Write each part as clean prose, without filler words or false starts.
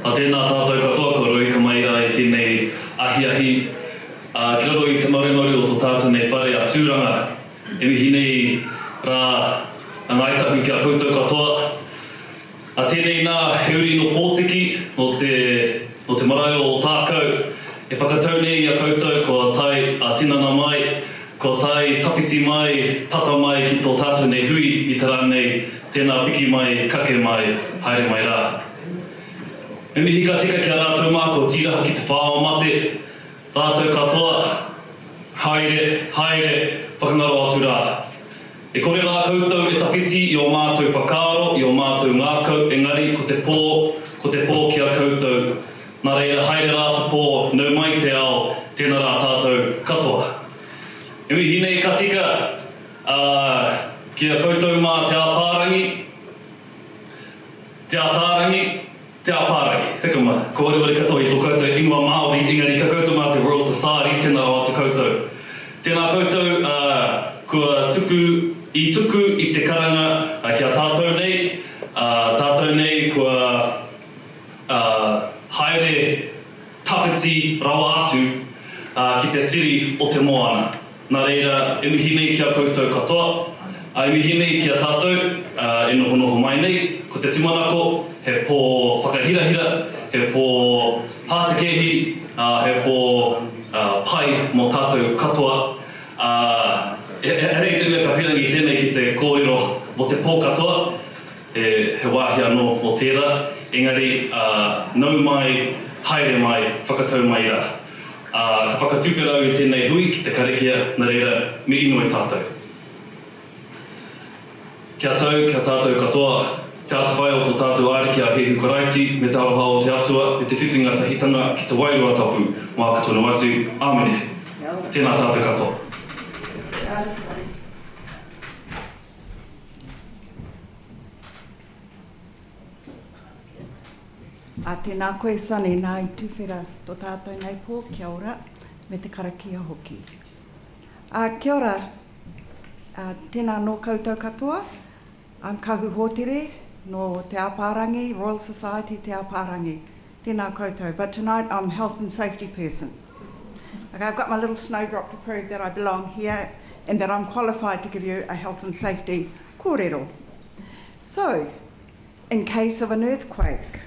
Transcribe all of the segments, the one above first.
A tēnā tātou katoa ko roi ka mai rā e tēnei ahi ki raro i te marenori o tō tātou nei whare a tūranga. E mihi nei rā a ngaitahu ki a koutou katoa. A tēnei nā heuri no pōtiki o te marae o tākau. E whakatau nei a koutou ko tai a tinana mai, ko tai tapiti mai, tata mai ki tō tātou nei hui i te rānei tēnā piki mai, kake mai, haere mai rā. E mihi ka tika ki a rātou māko tiraha ki te whāo mate, rātou katoa, haere, whakangaro atu rā. E kore rā koutou e tawhiti i o mātou whakaaro, i o mātou ngākau, engari ko te pō ki a koutou. Nā reira, haere rā te pō, nau mai te ao, tēnā rā tātou katoa. E mihi nei ka tika ki a koutou mā te āpārangi, te āpārangi, heka mai, ko ore katoa i tō koutou ingoa Māori, engari ka koutou mā te Royal Society, tēnā rā atu koutou. Tēnā koutou kua tuku i te karanga ki a tātou nei kua haere tawhiti rawa atu ki te tiri o te moana. Nā reira, e mihi nei ki a koutou katoa, e mihi nei ki a tātou, e noho mai nei, ko te tumanako, he pō whakahirahira, he pō hātekehi, he pō pai mō tātou katoa. Rei te mea ka pirangi tēnei ki te kōrero mo te pō katoa, he wāhi anō o tērā, engari nau mai, haere mai, whakatau mai rā. Ka whakatūperau i tēnei hui ki te karakia, nā reira, me ino e tātou. Kia tātou katoa, te ata whai o tō tātou āriki a hehu karaiti, me te aroha o te atua, me te whiwhinga tahitanga ki te wairua tapu, mā katoa atu, āmene. Tēnā tātou katoa. A tēnā koe Sonny, nā i tūwhera tō tātou nei pō, kia ora, me te karakia hoki. Kia ora, tēnā no koutou katoa, kahu hōtere no te āpārangi, Royal Society te āpārangi, tēnā koutou. But tonight I'm a health and safety person. Okay, I've got my little snowdrop to prove that I belong here and that I'm qualified to give you a health and safety kōrero. So, in case of an earthquake,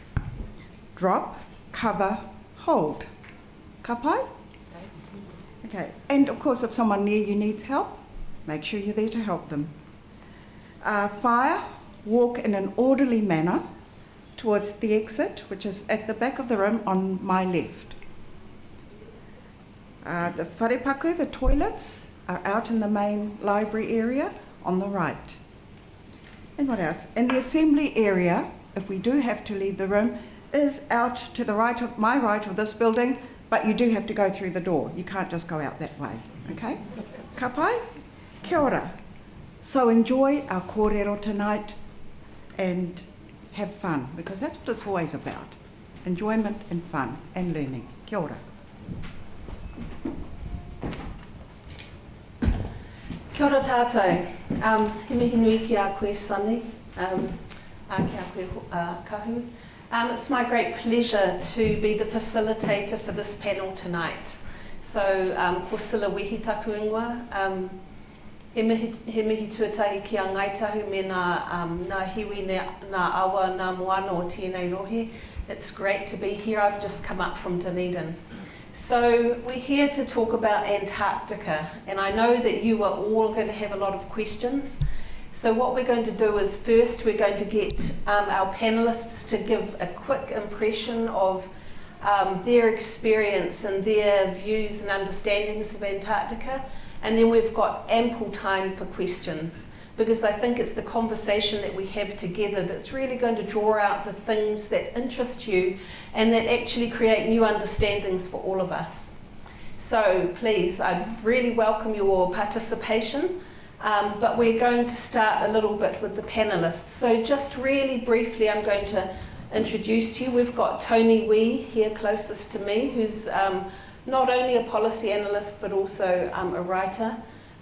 drop, cover, hold. Ka pai? Okay, and of course if someone near you needs help, make sure you're there to help them. Fire, walk in an orderly manner towards the exit, which is at the back of the room on my left. The wharepaku, the toilets, are out in the main library area on the right. And what else? And the assembly area, if we do have to leave the room, is out to the right of my right of this building, but you do have to go through the door. You can't just go out that way, okay? Ka pai? Kia ora. So enjoy our kōrero tonight and have fun, because that's what it's always about. Enjoyment and fun and learning. Kia ora. Kia ora tātou. He mihi nui ki a koe Sonny, ki a koe kahu. It's my great pleasure to be the facilitator for this panel tonight. So, ko sila wehi taku ingoa, he mihi tuatahi ki a ngaitahu me nā hiwi, nā awa, nā moana o tēnei rohe. It's great to be here. I've just come up from Dunedin. So we're here to talk about Antarctica, and I know that you are all going to have a lot of questions. So what we're going to do is first we're going to get our panelists to give a quick impression of their experience and their views and understandings of Antarctica, and then we've got ample time for questions, because I think it's the conversation that we have together that's really going to draw out the things that interest you and that actually create new understandings for all of us. So please, I really welcome your participation. But we're going to start a little bit with the panelists. So just really briefly, I'm going to introduce you. We've got Tony Wee here closest to me, who's not only a policy analyst, but also a writer.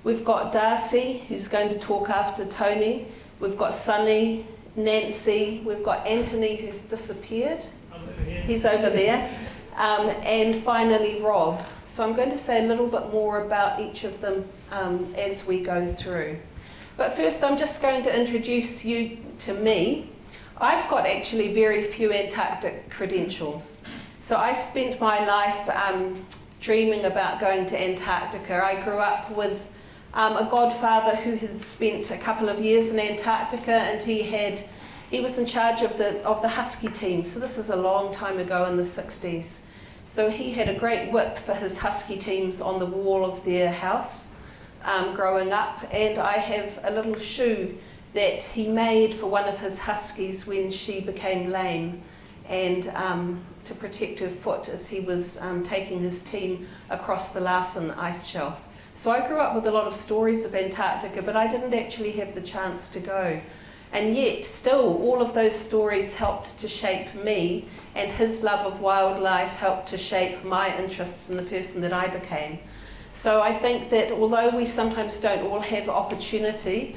We've got Darcy, who's going to talk after Tony, We've got Sonny, Nancy, we've got Anthony, who's disappeared. He's over there. And finally Rob. So I'm going to say a little bit more about each of them as we go through. But first I'm just going to introduce you to me. I've got actually very few Antarctic credentials. So I spent my life dreaming about going to Antarctica. I grew up with a godfather who has spent a couple of years in Antarctica, and he was in charge of the husky team. So this is a long time ago in the 60s. So he had a great whip for his husky teams on the wall of their house growing up, and I have a little shoe that he made for one of his huskies when she became lame, and to protect her foot as he was taking his team across the Larsen ice shelf. So I grew up with a lot of stories of Antarctica, but I didn't actually have the chance to go. And yet, still, all of those stories helped to shape me, and his love of wildlife helped to shape my interests in the person that I became. So I think that although we sometimes don't all have opportunity,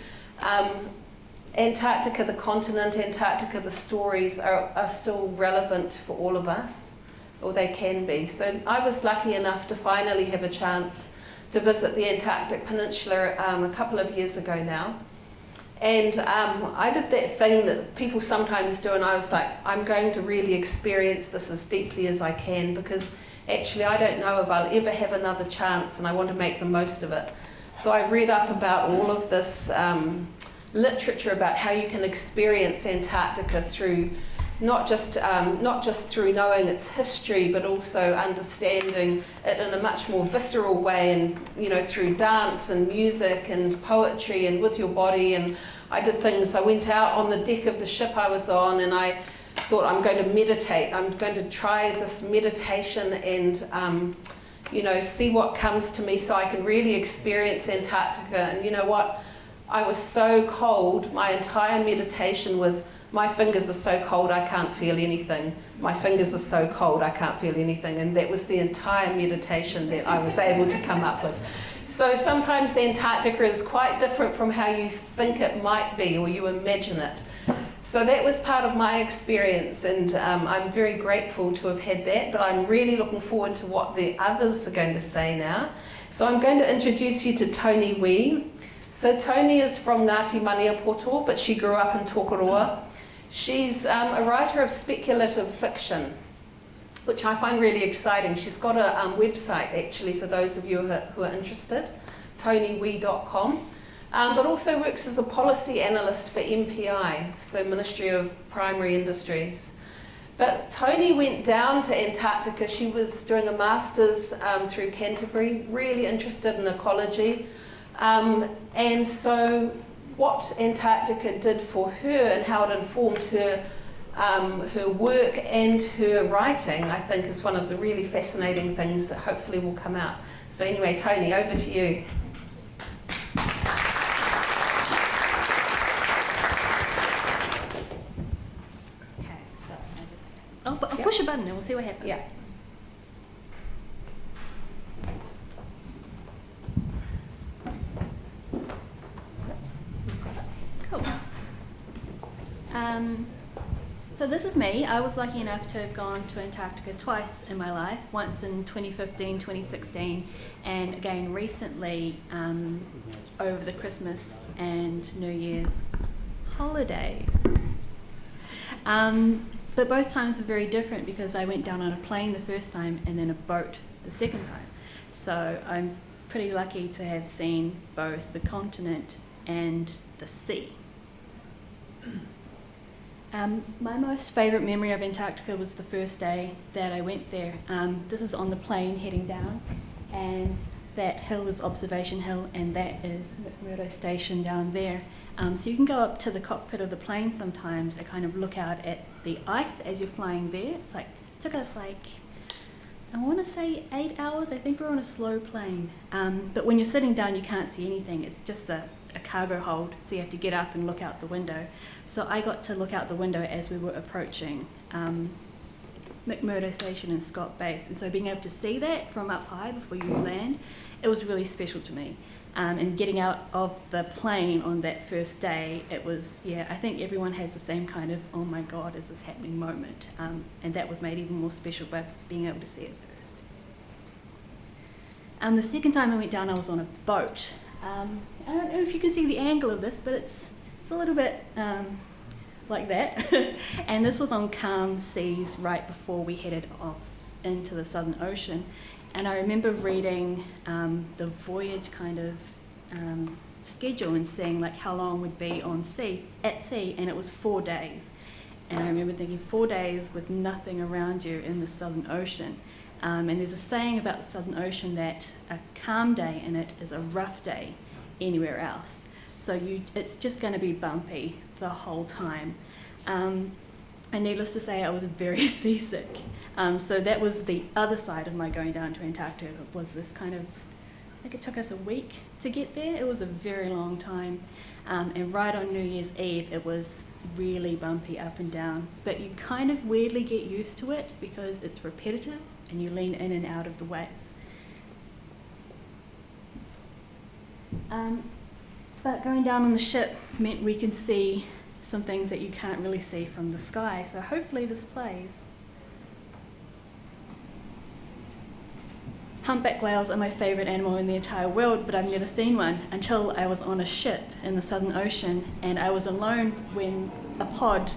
Antarctica, the continent, Antarctica, the stories are still relevant for all of us, or they can be. So I was lucky enough to finally have a chance to visit the Antarctic Peninsula a couple of years ago now. And I did that thing that people sometimes do, and I was like, I'm going to really experience this as deeply as I can, because actually I don't know if I'll ever have another chance, and I want to make the most of it. So I read up about all of this literature about how you can experience Antarctica through not just through knowing its history, but also understanding it in a much more visceral way, and through dance and music and poetry and with your body. And I did things. I went out on the deck of the ship I was on, and I thought, I'm going to meditate. I'm going to try this meditation and see what comes to me, so I can really experience Antarctica. And you know what? I was so cold. My entire meditation was, my fingers are so cold I can't feel anything. My fingers are so cold I can't feel anything. And that was the entire meditation that I was able to come up with. So sometimes Antarctica is quite different from how you think it might be, or you imagine it. So that was part of my experience, and I'm very grateful to have had that, but I'm really looking forward to what the others are going to say now. So I'm going to introduce you to Toni Wee. So Toni is from Ngāti Maniapoto, but she grew up in Tōkoroa. She's a writer of speculative fiction, which I find really exciting. She's got a website, actually, for those of you who are interested, toniwee.com, but also works as a policy analyst for MPI, so Ministry of Primary Industries. But Toni went down to Antarctica. She was doing a master's through Canterbury, really interested in ecology. And so what Antarctica did for her and how it informed her work and her writing, I think, is one of the really fascinating things that hopefully will come out. So anyway, Toni, over to you. Okay, so I'll push a button and we'll see what happens. Yeah. Cool. So this is me. I was lucky enough to have gone to Antarctica twice in my life, once in 2015, 2016, and again recently over the Christmas and New Year's holidays. But both times were very different because I went down on a plane the first time and then a boat the second time. So I'm pretty lucky to have seen both the continent and the sea. My most favourite memory of Antarctica was the first day that I went there. This is on the plane heading down, and that hill is Observation Hill, and that is McMurdo Station down there. So you can go up to the cockpit of the plane sometimes and kind of look out at the ice as you're flying there. It took us I want to say 8 hours. I think we're on a slow plane. But when you're sitting down, you can't see anything. It's just a cargo hold, so you have to get up and look out the window. So I got to look out the window as we were approaching McMurdo Station and Scott Base. And so being able to see that from up high before you land, it was really special to me. And getting out of the plane on that first day, it was, yeah, I think everyone has the same kind of, oh my God, is this happening moment? And that was made even more special by being able to see it first. The second time I went down, I was on a boat. I don't know if you can see the angle of this, but it's a little bit like that. And this was on calm seas right before we headed off into the Southern Ocean. And I remember reading the voyage kind of schedule and seeing like how long we'd be at sea, and it was 4 days. And I remember thinking 4 days with nothing around you in the Southern Ocean. And there's a saying about the Southern Ocean that a calm day in it is a rough day anywhere else. So it's just going to be bumpy the whole time. And needless to say, I was very seasick. So that was the other side of my going down to Antarctica, was this kind of, I think it took us a week to get there. It was a very long time. And right on New Year's Eve, it was really bumpy up and down. But you kind of weirdly get used to it because it's repetitive and you lean in and out of the waves. But going down on the ship meant we could see some things that you can't really see from the sky. So hopefully this plays. Humpback whales are my favourite animal in the entire world, but I've never seen one until I was on a ship in the Southern Ocean, and I was alone when a pod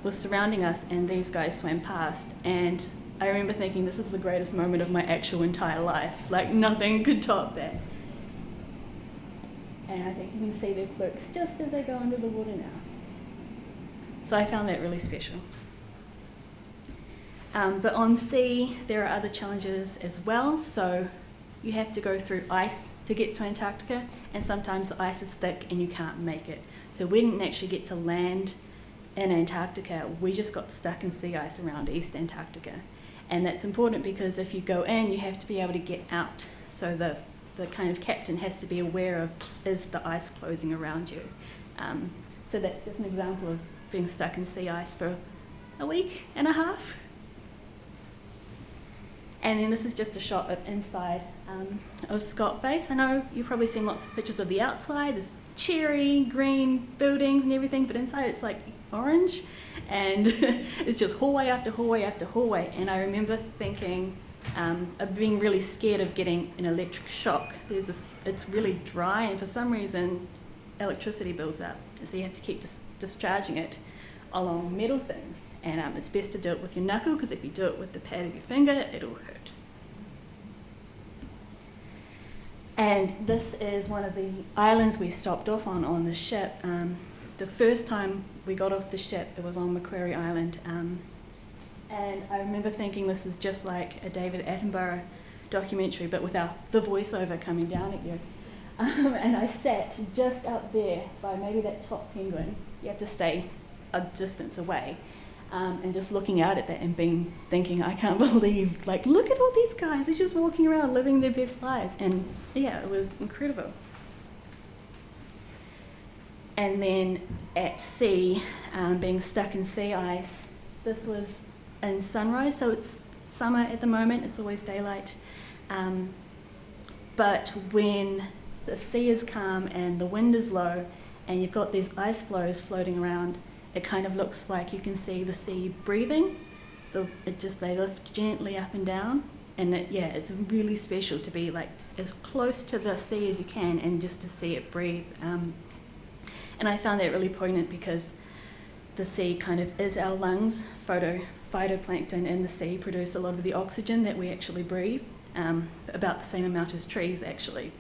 was surrounding us and these guys swam past. And I remember thinking, this is the greatest moment of my actual entire life. Like, nothing could top that. And I think you can see their flukes just as they go under the water now. So I found that really special. But on sea, there are other challenges as well. So you have to go through ice to get to Antarctica, and sometimes the ice is thick and you can't make it. So we didn't actually get to land in Antarctica. We just got stuck in sea ice around East Antarctica. And that's important because if you go in, you have to be able to get out. So the kind of captain has to be aware of, is the ice closing around you? So that's just an example of being stuck in sea ice for a week and a half. And then this is just a shot of inside of Scott Base. I know you've probably seen lots of pictures of the outside. There's cherry, green buildings and everything, but inside it's like orange. And it's just hallway after hallway after hallway. And I remember thinking, of being really scared of getting an electric shock. It's really dry, and for some reason electricity builds up, and so you have to keep discharging it along metal things. And it's best to do it with your knuckle, because if you do it with the pad of your finger, it'll hurt. And this is one of the islands we stopped off on the ship. The first time we got off the ship, it was on Macquarie Island. And I remember thinking, this is just like a David Attenborough documentary, but without the voiceover coming down at you. And I sat just up there by maybe that top penguin. You have to stay a distance away. And just looking out at that and thinking, I can't believe, like, look at all these guys. They're just walking around living their best lives. And yeah, it was incredible. And then at sea, being stuck in sea ice, this was in sunrise, so it's summer at the moment, it's always daylight. But when the sea is calm and the wind is low and you've got these ice floes floating around, it kind of looks like you can see the sea breathing. They lift gently up and down, and it's really special to be like as close to the sea as you can and just to see it breathe. And I found that really poignant because the sea kind of is our lungs. Phytoplankton in the sea produce a lot of the oxygen that we actually breathe, about the same amount as trees actually.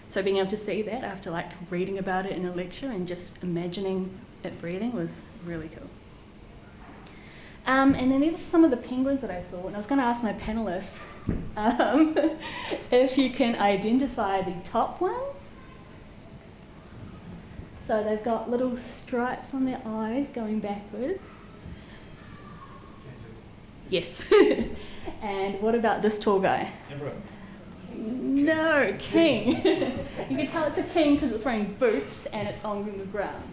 So being able to see that after like reading about it in a lecture and just imagining it breathing was really cool. And then these are some of the penguins that I saw, and I was going to ask my panelists if you can identify the top one. So they've got little stripes on their eyes going backwards. Yes. And what about this tall guy? Emperor. No, king. You can tell it's a king because it's wearing boots and it's on the ground.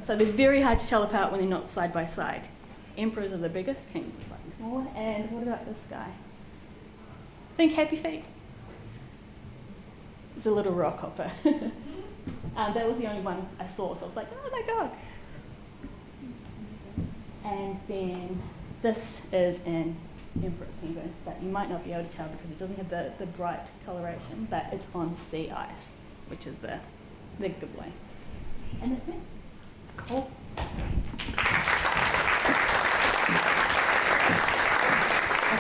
So they're very hard to tell apart when they're not side by side. Emperors are the biggest, kings are slightly smaller. And what about this guy? Think happy feet. It's a little rock hopper. That was the only one I saw, so I was like, oh my god. And then this is an emperor penguin, but you might not be able to tell because it doesn't have the bright coloration, but it's on sea ice, which is the giveaway. And that's it. Cool.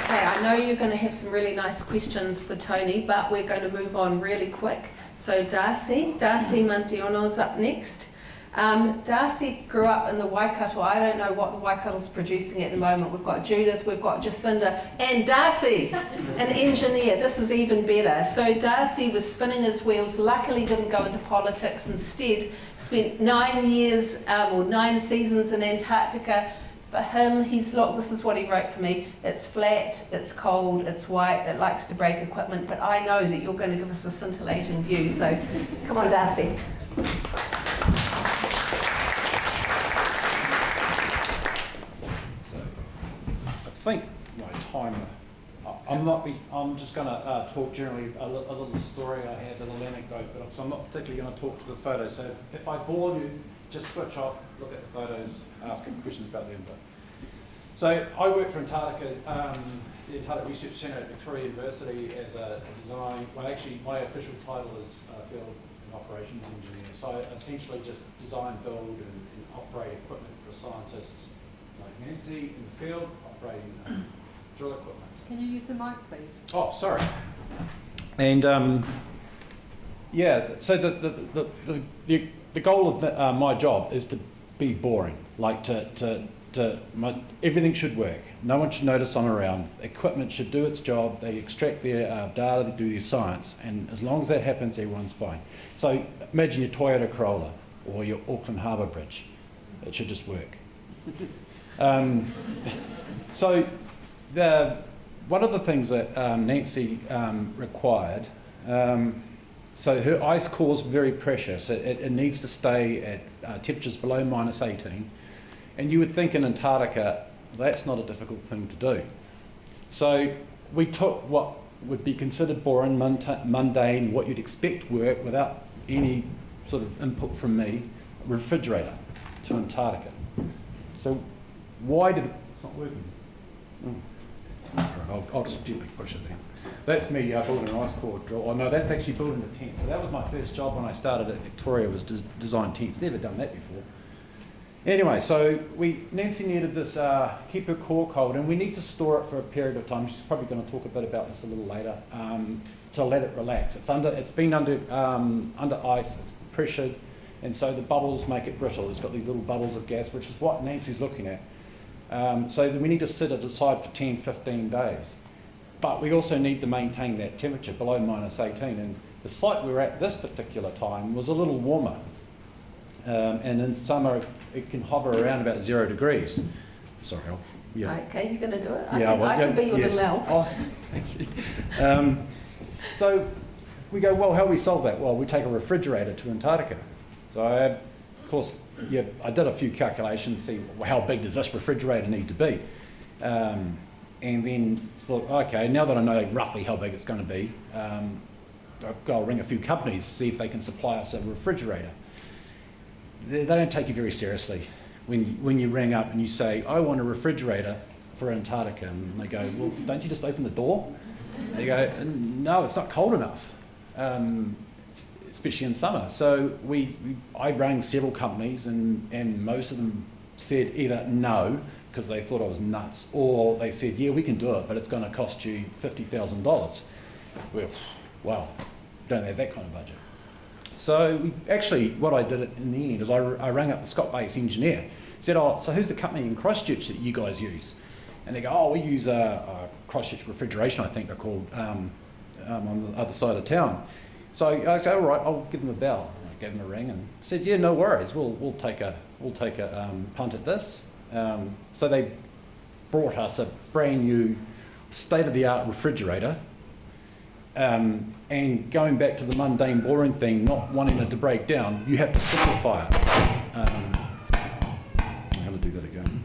Okay, I know you're going to have some really nice questions for Tony, but we're going to move on really quick. So Darcy Mantiono's up next. Darcy grew up in the Waikato. I don't know what the Waikato's producing at the moment. We've got Judith, we've got Jacinda, and Darcy, an engineer. This is even better. So Darcy was spinning his wheels, luckily didn't go into politics, instead spent 9 years or 9 seasons in Antarctica. For him, this is what he wrote for me: it's flat, it's cold, it's white, it likes to break equipment, but I know that you're going to give us a scintillating view, so come on, Darcy. So, I think my timer, I'm just going to talk generally a little story I had, a little anecdote, but I'm not particularly going to talk to the photos, so if I bore you, just switch off, look at the photos, ask questions about them. So I work for Antarctica, the Antarctic Research Centre at Victoria University as a design, well actually my official title is Field and Operations Engineer. So I essentially just design, build and operate equipment for scientists like Nancy in the field, operating drill equipment. Can you use the mic please? Oh, sorry. And yeah, so the goal of my job is to be boring, like everything should work. No one should notice I'm around. Equipment should do its job. They extract their data, they do their science, and as long as that happens, everyone's fine. So imagine your Toyota Corolla or your Auckland Harbour Bridge. It should just work. So one of the things that Nancy required, so her ice core is very precious. It needs to stay at temperatures below -18. And you would think in Antarctica, that's not a difficult thing to do. So we took what would be considered boring, mundane, what you'd expect work without any sort of input from me, refrigerator to Antarctica. So why did it's not working? All right, I'll just gently push it down. That's me building an ice core drill. Oh no, that's actually building a tent. So that was my first job when I started at Victoria, was to design tents. Never done that before. Anyway, so Nancy needed this, keep her core cold, and we need to store it for a period of time. She's probably going to talk a bit about this a little later, to let it relax. It's been under ice, it's pressured, and so the bubbles make it brittle. It's got these little bubbles of gas, which is what Nancy's looking at. So then we need to set it aside for 10, 15 days. But we also need to maintain that temperature below -18. And the site we were at this particular time was a little warmer. And in summer, it can hover around about 0 degrees. Sorry, yeah. Okay, you're going to do it? I can be your little elf. Oh, thank you. So we go, well, how do we solve that? Well, we take a refrigerator to Antarctica. So of course, I did a few calculations, see how big does this refrigerator need to be. And then thought, okay, now that I know roughly how big it's going to be, I'll ring a few companies, see if they can supply us a refrigerator. They don't take you very seriously when you ring up and you say, I want a refrigerator for Antarctica. And they go, well, don't you just open the door? And you go, no, it's not cold enough, especially in summer. So I rang several companies and most of them said either no, because they thought I was nuts, or they said, yeah, we can do it, but it's going to cost you $50,000. Well, wow, don't have that kind of budget. So what I did in the end is I rang up the Scott Base engineer, said, oh, so who's the company in Christchurch that you guys use? And they go, oh, we use Christchurch Refrigeration, I think they're called, on the other side of town. So I said, all right, I'll give them a bell. And I gave them a ring and said, yeah, no worries, we'll take a punt at this. So they brought us a brand new state-of-the-art refrigerator. And going back to the mundane, boring thing, not wanting it to break down, you have to simplify it. I'm going to do that again.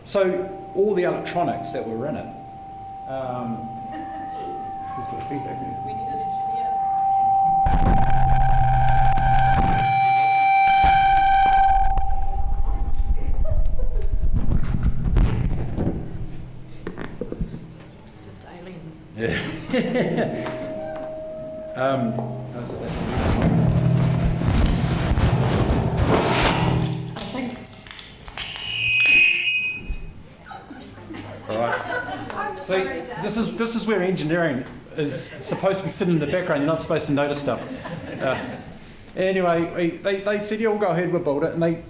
So all the electronics that were in it There's a bit of feedback there. We need an engineer. It's just aliens. Yeah. How's it there? I think. All right. See, this is where engineering is supposed to be sitting in the background. You're not supposed to notice stuff. Anyway, they said, yeah, we'll go ahead, we'll build it. And they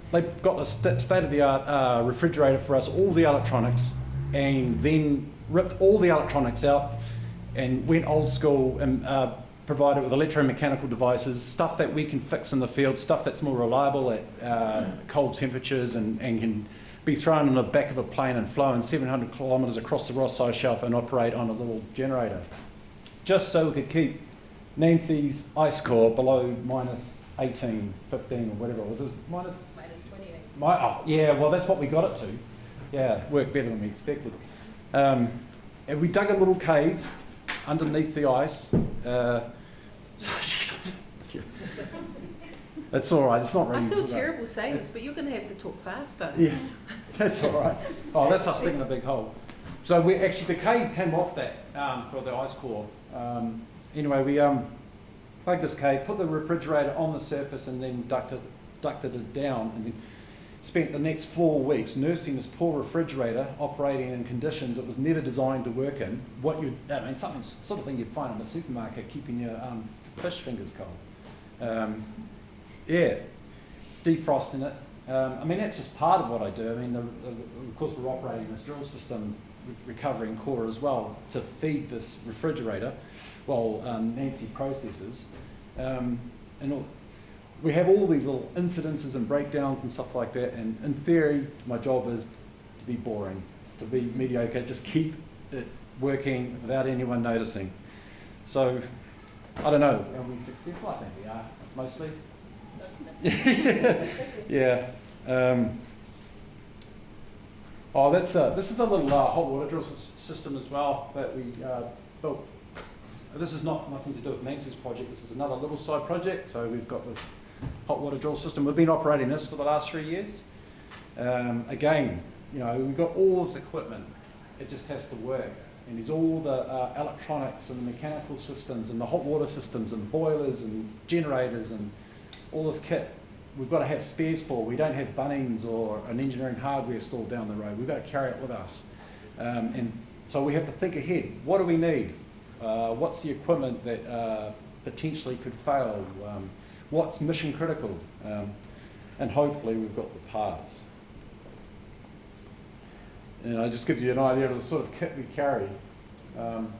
got the state-of-the-art refrigerator for us, all the electronics, and then ripped all the electronics out and went old school and provided with electromechanical devices, stuff that we can fix in the field, stuff that's more reliable at cold temperatures and can be thrown in the back of a plane and flown 700 kilometres across the Ross Sea Shelf and operate on a little generator. Just so we could keep Nancy's ice core below minus 18, 15 or whatever it was. It was minus 28. Yeah, well that's what we got it to. Yeah, worked better than we expected. And we dug a little cave underneath the ice. It's all right. It's not really. I feel terrible saying this, but you're going to have to talk faster. Yeah, that's all right. Oh, that's us digging a big hole. So we actually the cave came off that for the ice core. Anyway, we plugged this cave, put the refrigerator on the surface, and then ducted it down, and then spent the next 4 weeks nursing this poor refrigerator, operating in conditions it was never designed to work in. Something sort of thing you'd find in a supermarket, keeping your fish fingers cold. Defrosting it. That's just part of what I do. Of course, we're operating this drill system, recovering core as well, to feed this refrigerator while Nancy processes. We have all these little incidences and breakdowns and stuff like that, and in theory, my job is to be boring, to be mediocre, just keep it working without anyone noticing. So, I don't know, are we successful? I think we are, mostly. Yeah. This is a little hot water drill system as well that we built. This is nothing to do with Nancy's project. This is another little side project. So we've got this hot water drill system. We've been operating this for the last 3 years. Again, we've got all this equipment. It just has to work. And there's all the electronics and the mechanical systems and the hot water systems and boilers and generators and all this kit. We've got to have spares for. We don't have Bunnings or an engineering hardware store down the road. We've got to carry it with us. And so we have to think ahead. What do we need? What's the equipment that potentially could fail? What's mission critical? And hopefully we've got the parts. And I just give you an idea of the sort of kit we carry. Again,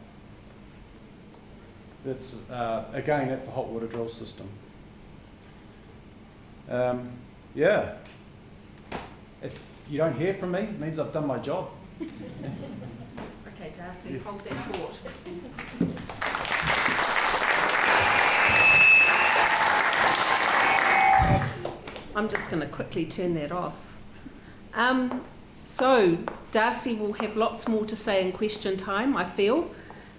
that's the hot water drill system. If you don't hear from me, it means I've done my job. Okay, Darcy, hold that thought. I'm just going to quickly turn that off. So, Darcy will have lots more to say in question time, I feel.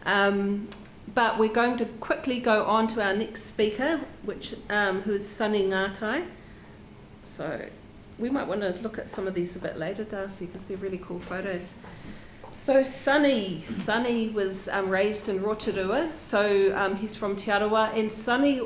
But we're going to quickly go on to our next speaker, who is Sonny Ngatai. So we might want to look at some of these a bit later, Darcy, because they're really cool photos. So Sonny was raised in Rotorua, so he's from Te Arawa, and Sonny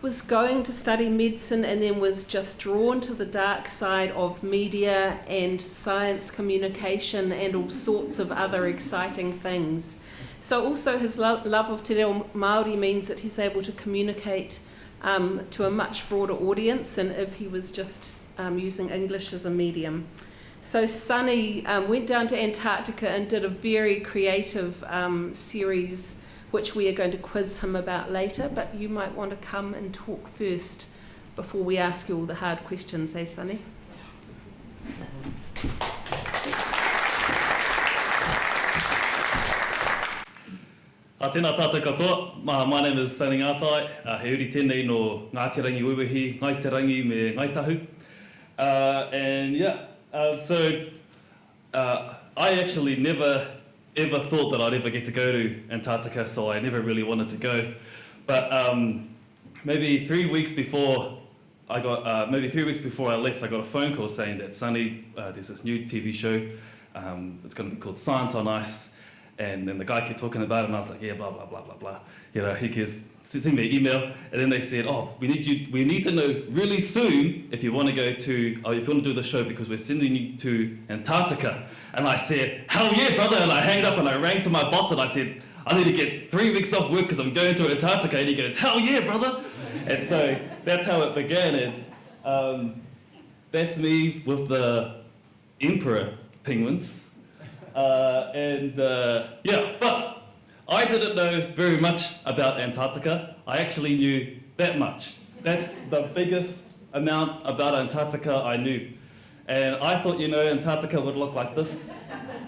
was going to study medicine and then was just drawn to the dark side of media and science communication and all sorts of other exciting things. So also his love of te reo Māori means that he's able to communicate to a much broader audience than if he was just using English as a medium. So Sonny went down to Antarctica and did a very creative series which we are going to quiz him about later, but you might want to come and talk first before we ask you all the hard questions, eh, Sonny? Tēnā tātou katoa. My name is Sonny Ngatai. He uri tēnei no Ngāti Rangi Wewehi, Ngai Te Rangi me Ngai Tahu. I actually never ever thought that I'd ever get to go to Antarctica, so I never really wanted to go. But maybe 3 weeks before I left, I got a phone call saying that Sonny, there's this new TV show, it's going to be called Science on Ice, and then the guy kept talking about it, and I was like, yeah, blah, blah, blah, blah, blah. You know, who cares? Send me an email, and then they said, oh, we need to know really soon if you want to go to, or if you want to do the show, because we're sending you to Antarctica. And I said, hell yeah, brother, and I hanged up and I rang to my boss and I said, I need to get 3 weeks off work because I'm going to Antarctica, and he goes, hell yeah, brother. And so that's how it began, and that's me with the emperor penguins. Yeah, but I didn't know very much about Antarctica. I actually knew that much. That's the biggest amount about Antarctica I knew. And I thought, you know, Antarctica would look like this,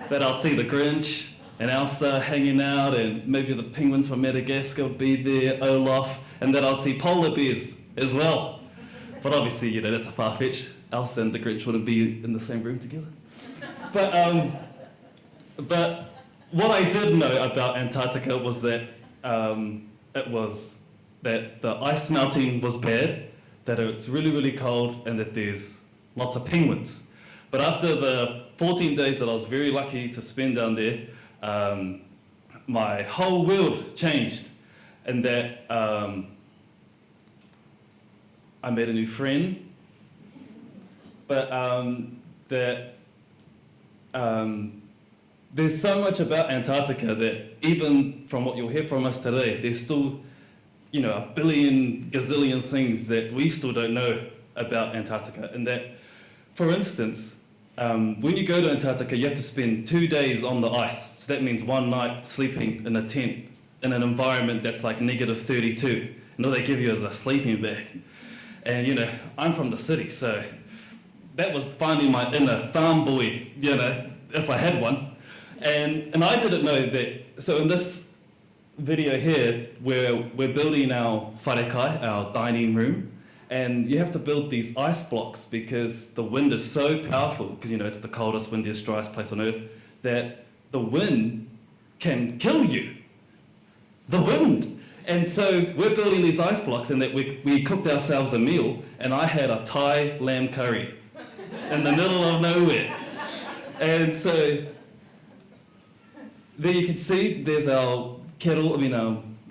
that I'd see the Grinch and Elsa hanging out, and maybe the penguins from Madagascar would be there, Olaf, and that I'd see polar bears as well. But obviously, you know, that's a far-fetched. Elsa and the Grinch wouldn't be in the same room together. But what I did know about Antarctica was that the ice melting was bad, that it's really, really cold, and that there's lots of penguins. But after the 14 days that I was very lucky to spend down there, my whole world changed, and that I made a new friend, but there's so much about Antarctica that even from what you'll hear from us today, there's still, you know, a billion, gazillion things that we still don't know about Antarctica. And that, for instance, when you go to Antarctica, you have to spend 2 days on the ice. So that means one night sleeping in a tent in an environment that's like -32. And all they give you is a sleeping bag. And, you know, I'm from the city, so that was finding my inner farm boy, you know, if I had one. And I didn't know that. So in this video here, we're building our wharekai, our dining room, and you have to build these ice blocks because the wind is so powerful, because, you know, it's the coldest, windiest, driest place on earth, that the wind can kill you. The wind. And so we're building these ice blocks, and that we cooked ourselves a meal, and I had a Thai lamb curry in the middle of nowhere. And so there you can see there's our kettle,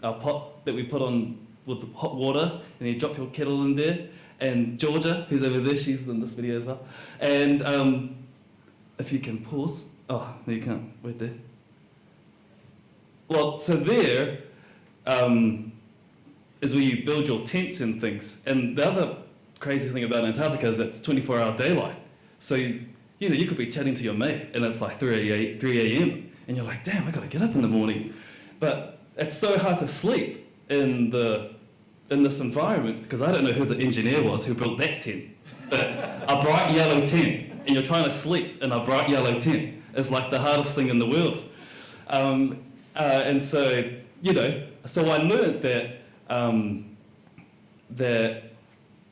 our pot that we put on with the hot water, and you drop your kettle in there. And Georgia, who's over there, she's in this video as well. And if you can pause. Oh, no, you can't. Wait there. Well, so there is where you build your tents and things. And the other crazy thing about Antarctica is it's 24-hour daylight. So, you know, you could be chatting to your mate, and it's like 3 a.m. And you're like, damn, I got to get up in the morning. But it's so hard to sleep in this environment, because I don't know who the engineer was who built that tent. But a bright yellow tent, and you're trying to sleep in a bright yellow tent, is like the hardest thing in the world. And so, you know, so I learned that that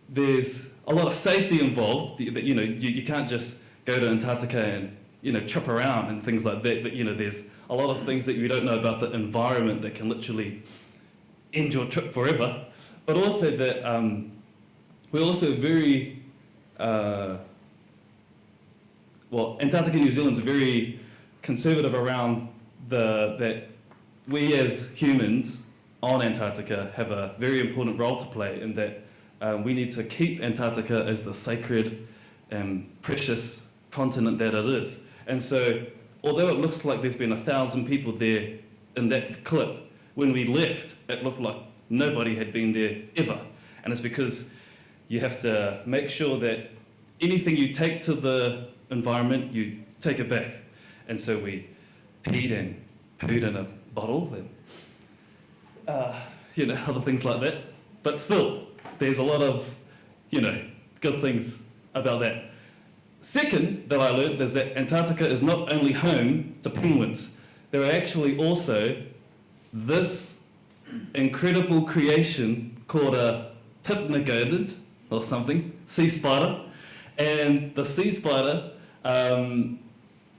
there's a lot of safety involved. That, you know, you can't just go to Antarctica and, you know, trip around and things like that. But, you know, there's a lot of things that you don't know about the environment that can literally end your trip forever. But also that we're also very, Antarctica and New Zealand's very conservative around that we as humans on Antarctica have a very important role to play, in that we need to keep Antarctica as the sacred and precious continent that it is. And so, although it looks like there's been 1,000 people there in that clip, when we left, it looked like nobody had been there ever. And it's because you have to make sure that anything you take to the environment, you take it back. And so we peed and pooed in a bottle and, you know, other things like that. But still, there's a lot of, you know, good things about that. Second that I learned is that Antarctica is not only home to penguins. There are actually also this incredible creation called a pipnagodid or something, sea spider. And the sea spider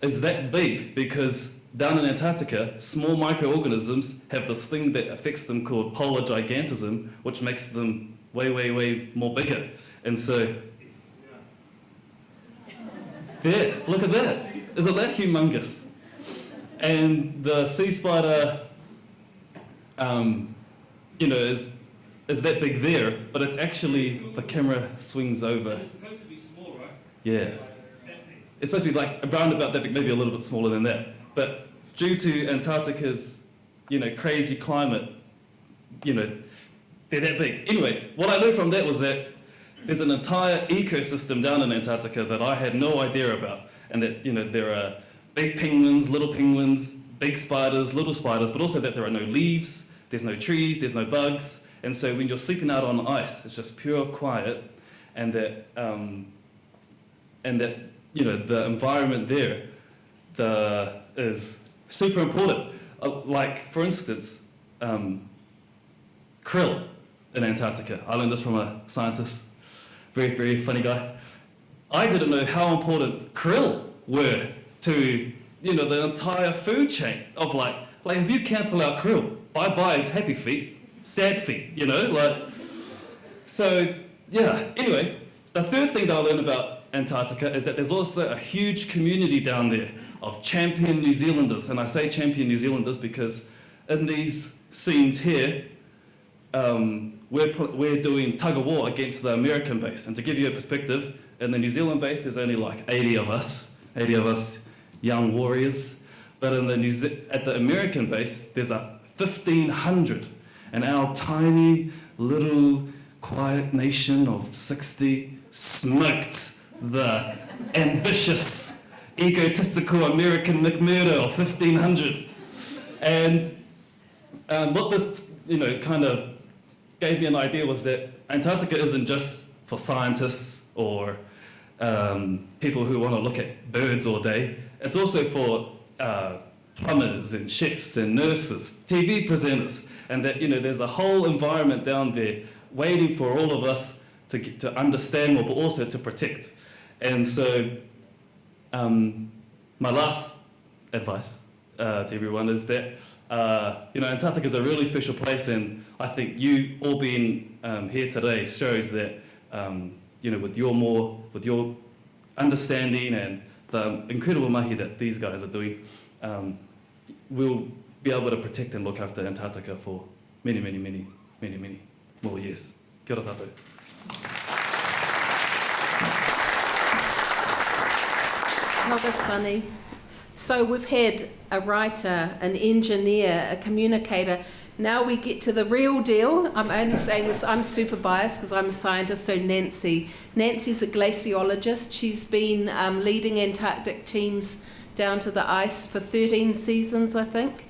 is that big because down in Antarctica, small microorganisms have this thing that affects them called polar gigantism, which makes them way, way, way more bigger. And so, there, look at that. Isn't that humongous? And the sea spider, you know, is that big there, but it's actually, the camera swings over. It's supposed to be small, right? Yeah. It's supposed to be like around about that big, maybe a little bit smaller than that. But due to Antarctica's, you know, crazy climate, you know, they're that big. Anyway, what I learned from that was that there's an entire ecosystem down in Antarctica that I had no idea about. And that, you know, there are big penguins, big spiders, little spiders, but also that there are no leaves, there's no trees, there's no bugs. And so when you're sleeping out on ice, it's just pure quiet, and that, you know, the environment there is super important. Like, for instance, krill in Antarctica. I learned this from a scientist, very, very funny guy. I didn't know how important krill were to, you know, the entire food chain of like if you cancel out krill, bye-bye happy feet, sad feet, you know, like. So, yeah, anyway, the third thing that I learned about Antarctica is that there's also a huge community down there of champion New Zealanders. And I say champion New Zealanders because in these scenes here, we're doing tug of war against the American base. And to give you a perspective, in the New Zealand base, there's only like 80 of us young warriors. But in at the American base, there's 1,500. And our tiny, little, quiet nation of 60 smoked the ambitious, egotistical American McMurdo of 1,500. And what this, you know, kind of gave me an idea was that Antarctica isn't just for scientists or people who want to look at birds all day. It's also for plumbers and chefs and nurses, TV presenters, and that, you know, there's a whole environment down there waiting for all of us to understand more, but also to protect. And so my last advice to everyone is that, you know, Antarctica is a really special place, and I think you all being here today shows that, you know, with your understanding and the incredible mahi that these guys are doing, we'll be able to protect and look after Antarctica for many, many, many, many, many more years. Kia ora tātou. Hello, Sonny. So we've had a writer, an engineer, a communicator. Now we get to the real deal. I'm only saying this, I'm super biased because I'm a scientist, so Nancy. Nancy's a glaciologist. She's been leading Antarctic teams down to the ice for 13 seasons, I think.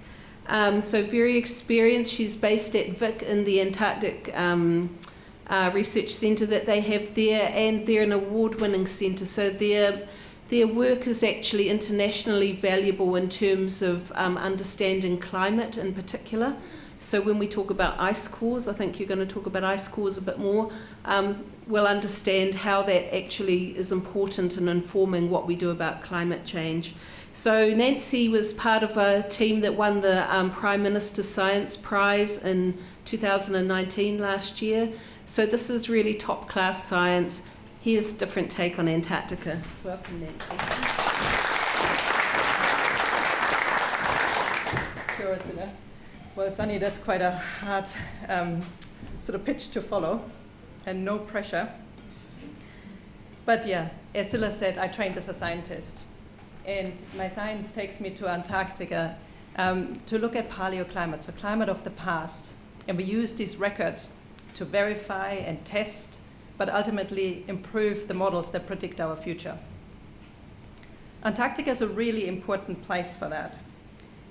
So very experienced. She's based at Vic in the Antarctic Research Centre that they have there, and they're an award-winning centre. So their work is actually internationally valuable in terms of understanding climate in particular. So when we talk about ice cores, I think you're going to talk about ice cores a bit more, we'll understand how that actually is important in informing what we do about climate change. So Nancy was part of a team that won the Prime Minister's Science Prize in 2019 last year. So this is really top-class science. Here's a different take on Antarctica. Welcome, Nancy. Kia ora, Sina. Well, Sonny, that's quite a hard sort of pitch to follow, and no pressure. But yeah, as Silla said, I trained as a scientist. And my science takes me to Antarctica to look at paleoclimate, so climate of the past. And we use these records to verify and test, but ultimately improve the models that predict our future. Antarctica is a really important place for that,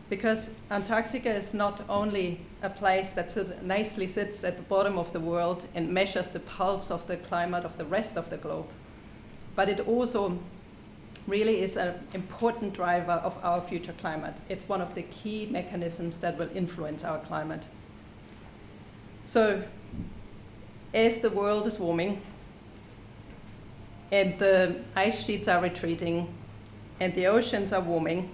because Antarctica is not only a place that nicely sits at the bottom of the world and measures the pulse of the climate of the rest of the globe, but it also really is an important driver of our future climate. It's one of the key mechanisms that will influence our climate. So, as the world is warming, and the ice sheets are retreating, and the oceans are warming,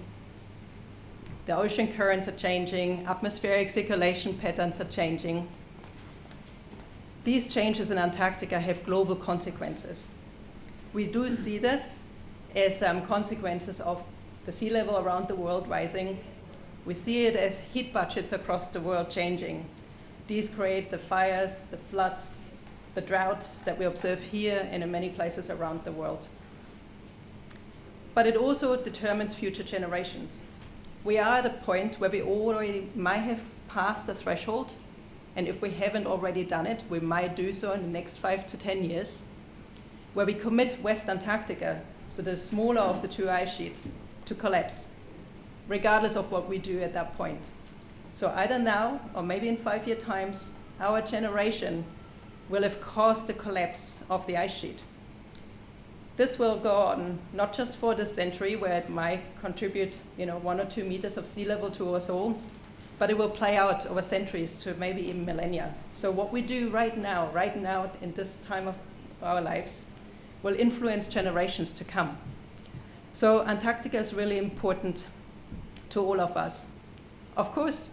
The ocean currents are changing, atmospheric circulation patterns are changing. These changes in Antarctica have global consequences. We do see this as consequences of the sea level around the world rising. We see it as heat budgets across the world changing. These create the fires, the floods, the droughts that we observe here and in many places around the world. But it also determines future generations. We are at a point where we already might have passed the threshold, and if we haven't already done it, we might do so in the next 5 to 10 years, where we commit West Antarctica, so the smaller of the two ice sheets, to collapse, regardless of what we do at that point. So either now, or maybe in 5 year times, our generation will have caused the collapse of the ice sheet. This will go on not just for this century, where it might contribute 1 or 2 meters of sea level to us all, but it will play out over centuries to maybe even millennia. So what we do right now in this time of our lives, will influence generations to come. So Antarctica is really important to all of us. Of course,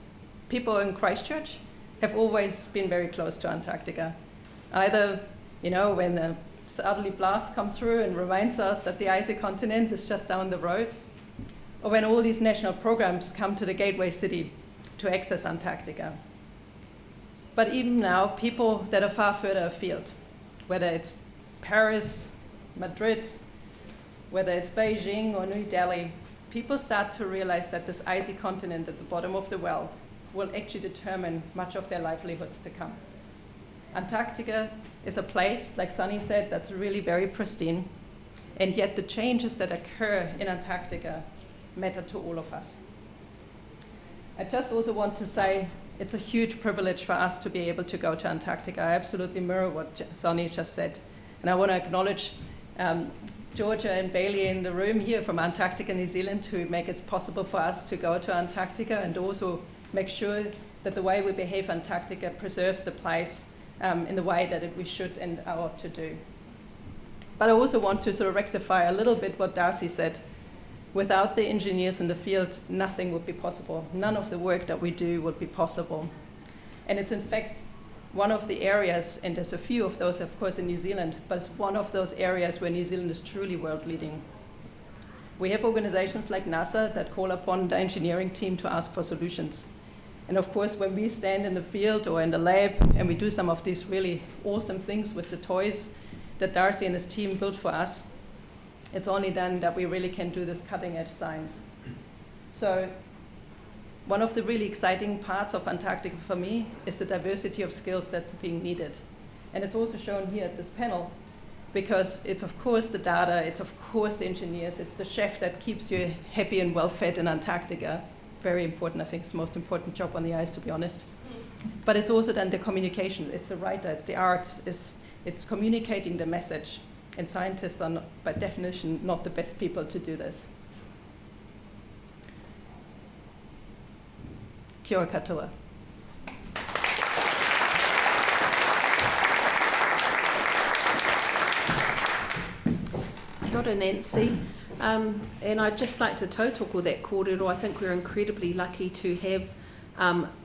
people in Christchurch have always been very close to Antarctica. Either, when the southerly blast comes through and reminds us that the icy continent is just down the road, or when all these national programs come to the gateway city to access Antarctica. But even now, people that are far further afield, whether it's Paris, Madrid, whether it's Beijing or New Delhi, people start to realize that this icy continent at the bottom of the world will actually determine much of their livelihoods to come. Antarctica is a place, like Sonny said, that's really very pristine, and yet the changes that occur in Antarctica matter to all of us. I just also want to say it's a huge privilege for us to be able to go to Antarctica. I absolutely mirror what Sonny just said. And I want to acknowledge Georgia and Bailey in the room here from Antarctica, New Zealand, who make it possible for us to go to Antarctica and also make sure that the way we behave Antarctica preserves the place in the way that we should and ought to do. But I also want to sort of rectify a little bit what Darcy said. Without the engineers in the field, nothing would be possible. None of the work that we do would be possible. And it's in fact one of the areas, and there's a few of those, of course, in New Zealand, but it's one of those areas where New Zealand is truly world leading. We have organizations like NASA that call upon the engineering team to ask for solutions. And of course, when we stand in the field or in the lab and we do some of these really awesome things with the toys that Darcy and his team built for us, it's only then that we really can do this cutting edge science. So one of the really exciting parts of Antarctica for me is the diversity of skills that's being needed. And it's also shown here at this panel, because it's of course the data, it's of course the engineers, it's the chef that keeps you happy and well fed in Antarctica. Very important, I think it's the most important job on the ice, to be honest. But it's also then the communication, it's the writer, it's the arts, it's communicating the message. And scientists are, not, by definition, not the best people to do this. Kia ora katoa. Kia ora, Nancy. And I'd just like to tautoko that kōrero. I think we're incredibly lucky to have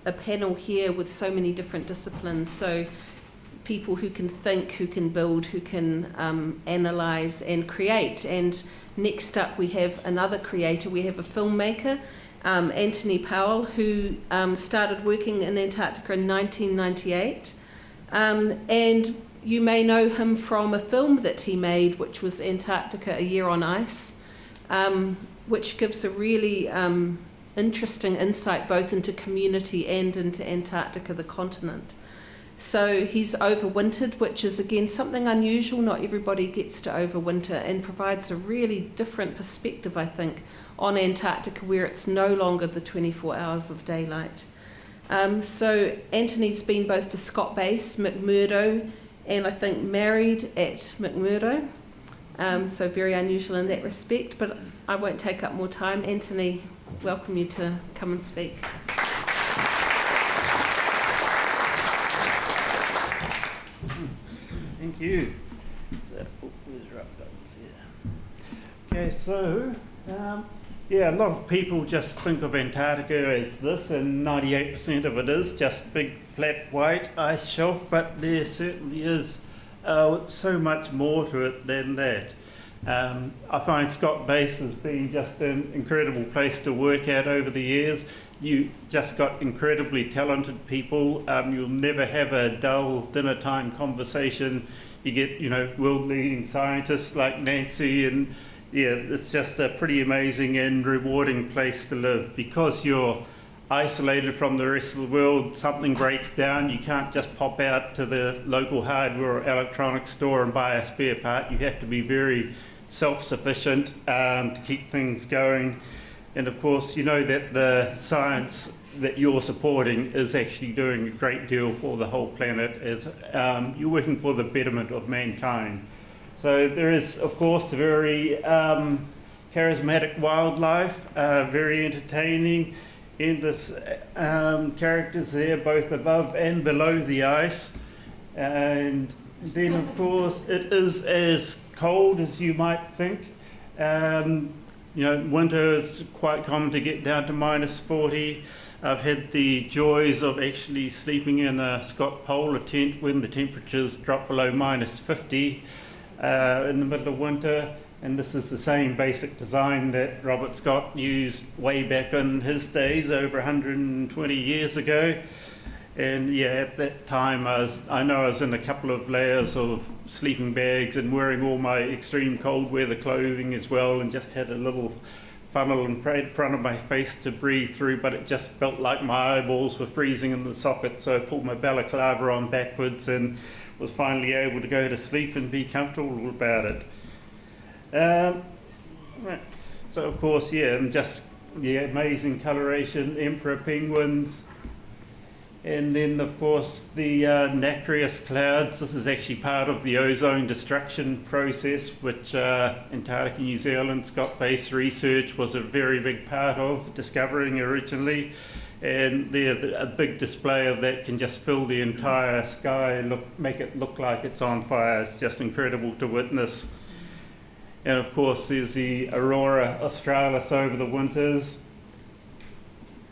a panel here with so many different disciplines. So people who can think, who can build, who can analyse and create. And next up we have another creator. We have a filmmaker, Anthony Powell, who started working in Antarctica in 1998. And you may know him from a film that he made, which was Antarctica, A Year on Ice, which gives a really interesting insight both into community and into Antarctica, the continent. So he's overwintered, which is again something unusual. Not everybody gets to overwinter, and provides a really different perspective, I think, on Antarctica, where it's no longer the 24 hours of daylight. So Anthony's been both to Scott Base, McMurdo, and I think married at McMurdo. So very unusual in that respect, but I won't take up more time. Anthony, welcome you to come and speak. Thank you. So, where's the right buttons here? Okay, so Yeah, a lot of people just think of Antarctica as this, and 98% of it is just big, flat, white ice shelf, but there certainly is so much more to it than that. I find Scott Base has been just an incredible place to work at over the years. You just got incredibly talented people. You'll never have a dull dinner time conversation. You get, world-leading scientists like Nancy, and yeah, it's just a pretty amazing and rewarding place to live. Because you're isolated from the rest of the world, something breaks down, you can't just pop out to the local hardware or electronics store and buy a spare part. You have to be very self-sufficient to keep things going. And of course, you know that the science that you're supporting is actually doing a great deal for the whole planet, as you're working for the betterment of mankind. So there is, of course, a very charismatic wildlife, very entertaining, endless characters there, both above and below the ice. And then, of course, it is as cold as you might think. Winter is quite common to get down to -40. I've had the joys of actually sleeping in a Scott Polar tent when the temperatures drop below -50 in the middle of winter. And this is the same basic design that Robert Scott used way back in his days, over 120 years ago. And yeah, at that time I know I was in a couple of layers of sleeping bags and wearing all my extreme cold weather clothing as well, and just had a little funnel in front of my face to breathe through, but it just felt like my eyeballs were freezing in the socket. So I pulled my balaclava on backwards and was finally able to go to sleep and be comfortable about it. So of course, yeah, and just the amazing coloration, emperor penguins. And then, of course, the nacreous clouds. This is actually part of the ozone destruction process, which Antarctica New Zealand Scott Base research was a very big part of discovering originally. And a big display of that can just fill the entire sky, make it look like it's on fire. It's just incredible to witness. And of course, there's the Aurora Australis over the winters.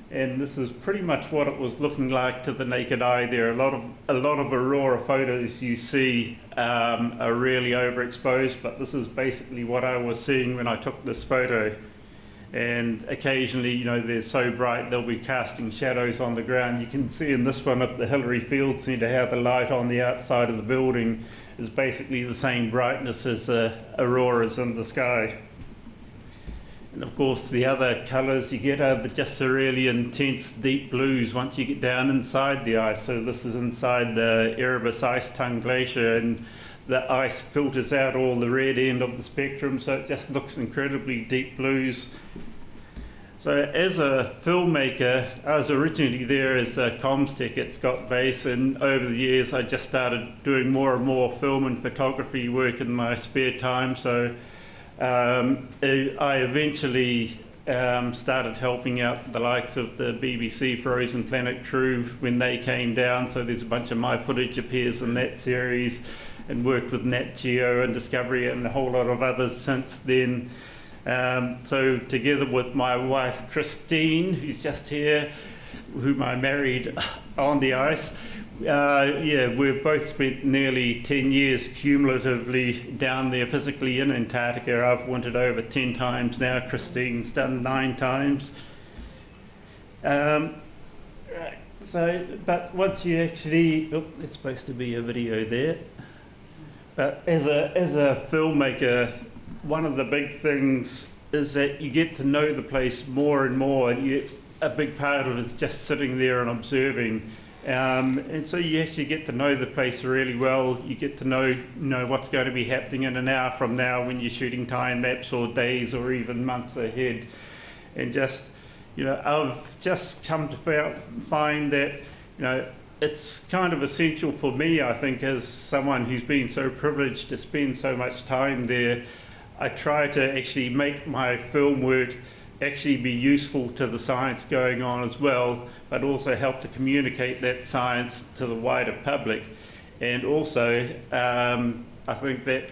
And this is pretty much what it was looking like to the naked eye there. A lot of aurora photos you see are really overexposed, but this is basically what I was seeing when I took this photo. And occasionally, they're so bright they'll be casting shadows on the ground. You can see in this one at the Hillary Field Centre how the light on the outside of the building is basically the same brightness as the auroras in the sky. And of course, the other colours you get are just the really intense deep blues once you get down inside the ice. So this is inside the Erebus Ice Tongue Glacier, and the ice filters out all the red end of the spectrum, so it just looks incredibly deep blues. So as a filmmaker, I was originally there as a comms tech at Scott Base, and over the years I just started doing more and more film and photography work in my spare time. So I eventually started helping out the likes of the BBC Frozen Planet crew when they came down. So there's a bunch of my footage appears in that series, and worked with Nat Geo and Discovery and a whole lot of others since then. So together with my wife Christine, who's just here, whom I married on the ice, we've both spent nearly 10 years cumulatively down there physically in Antarctica. I've wintered over 10 times now. Christine's done 9 times. But once you actually, there's supposed to be a video there. But as a filmmaker, one of the big things is that you get to know the place more and more. A big part of it is just sitting there and observing. And so you actually get to know the place really well. You get to know what's going to be happening in an hour from now when you're shooting time lapse, or days or even months ahead. And just, I've just come to find that, it's kind of essential for me, I think, as someone who's been so privileged to spend so much time there. I try to actually make my film work actually be useful to the science going on as well, but also help to communicate that science to the wider public. And also, I think that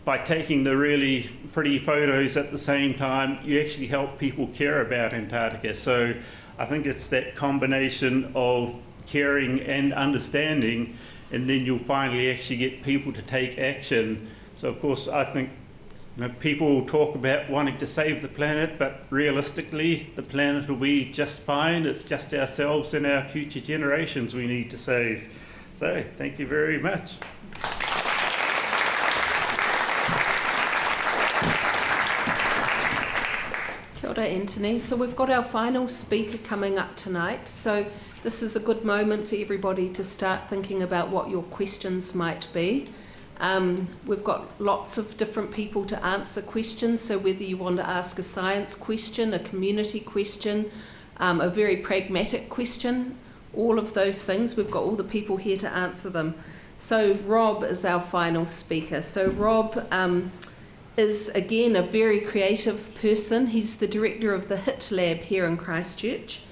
by taking the really pretty photos at the same time, you actually help people care about Antarctica. So I think it's that combination of caring and understanding, and then you'll finally actually get people to take action. So of course, I think people talk about wanting to save the planet, but realistically, the planet will be just fine. It's just ourselves and our future generations we need to save. So thank you very much. Kia ora, Anthony. So we've got our final speaker coming up tonight. So this is a good moment for everybody to start thinking about what your questions might be. We've got lots of different people to answer questions, so whether you want to ask a science question, a community question, a very pragmatic question, all of those things, we've got all the people here to answer them. So Rob is our final speaker. So Rob is again a very creative person. He's the director of the HIT Lab here in Christchurch,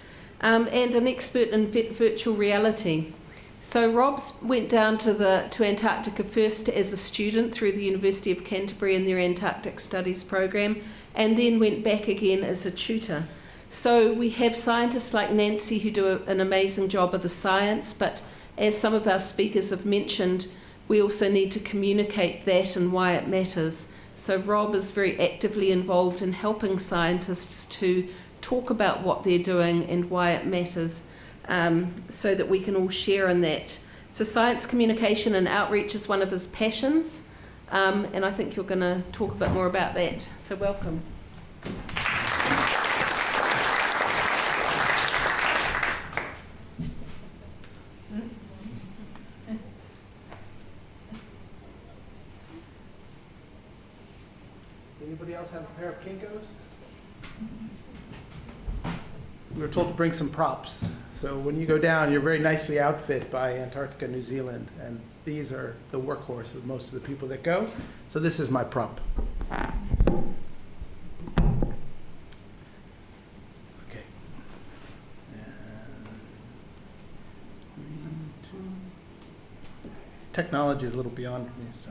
and an expert in virtual reality. So Rob went down to Antarctica first as a student through the University of Canterbury in their Antarctic Studies program, and then went back again as a tutor. So we have scientists like Nancy who do an amazing job of the science, but as some of our speakers have mentioned, we also need to communicate that and why it matters. So Rob is very actively involved in helping scientists to talk about what they're doing and why it matters, so that we can all share in that. So science communication and outreach is one of his passions, and I think you're going to talk a bit more about that. So welcome. Does anybody else have a pair of Kinkos? We were told to bring some props. So when you go down, you're very nicely outfit by Antarctica, New Zealand, and these are the workhorse of most of the people that go. So this is my prop. Okay. And 3, 2. Technology is a little beyond me, so.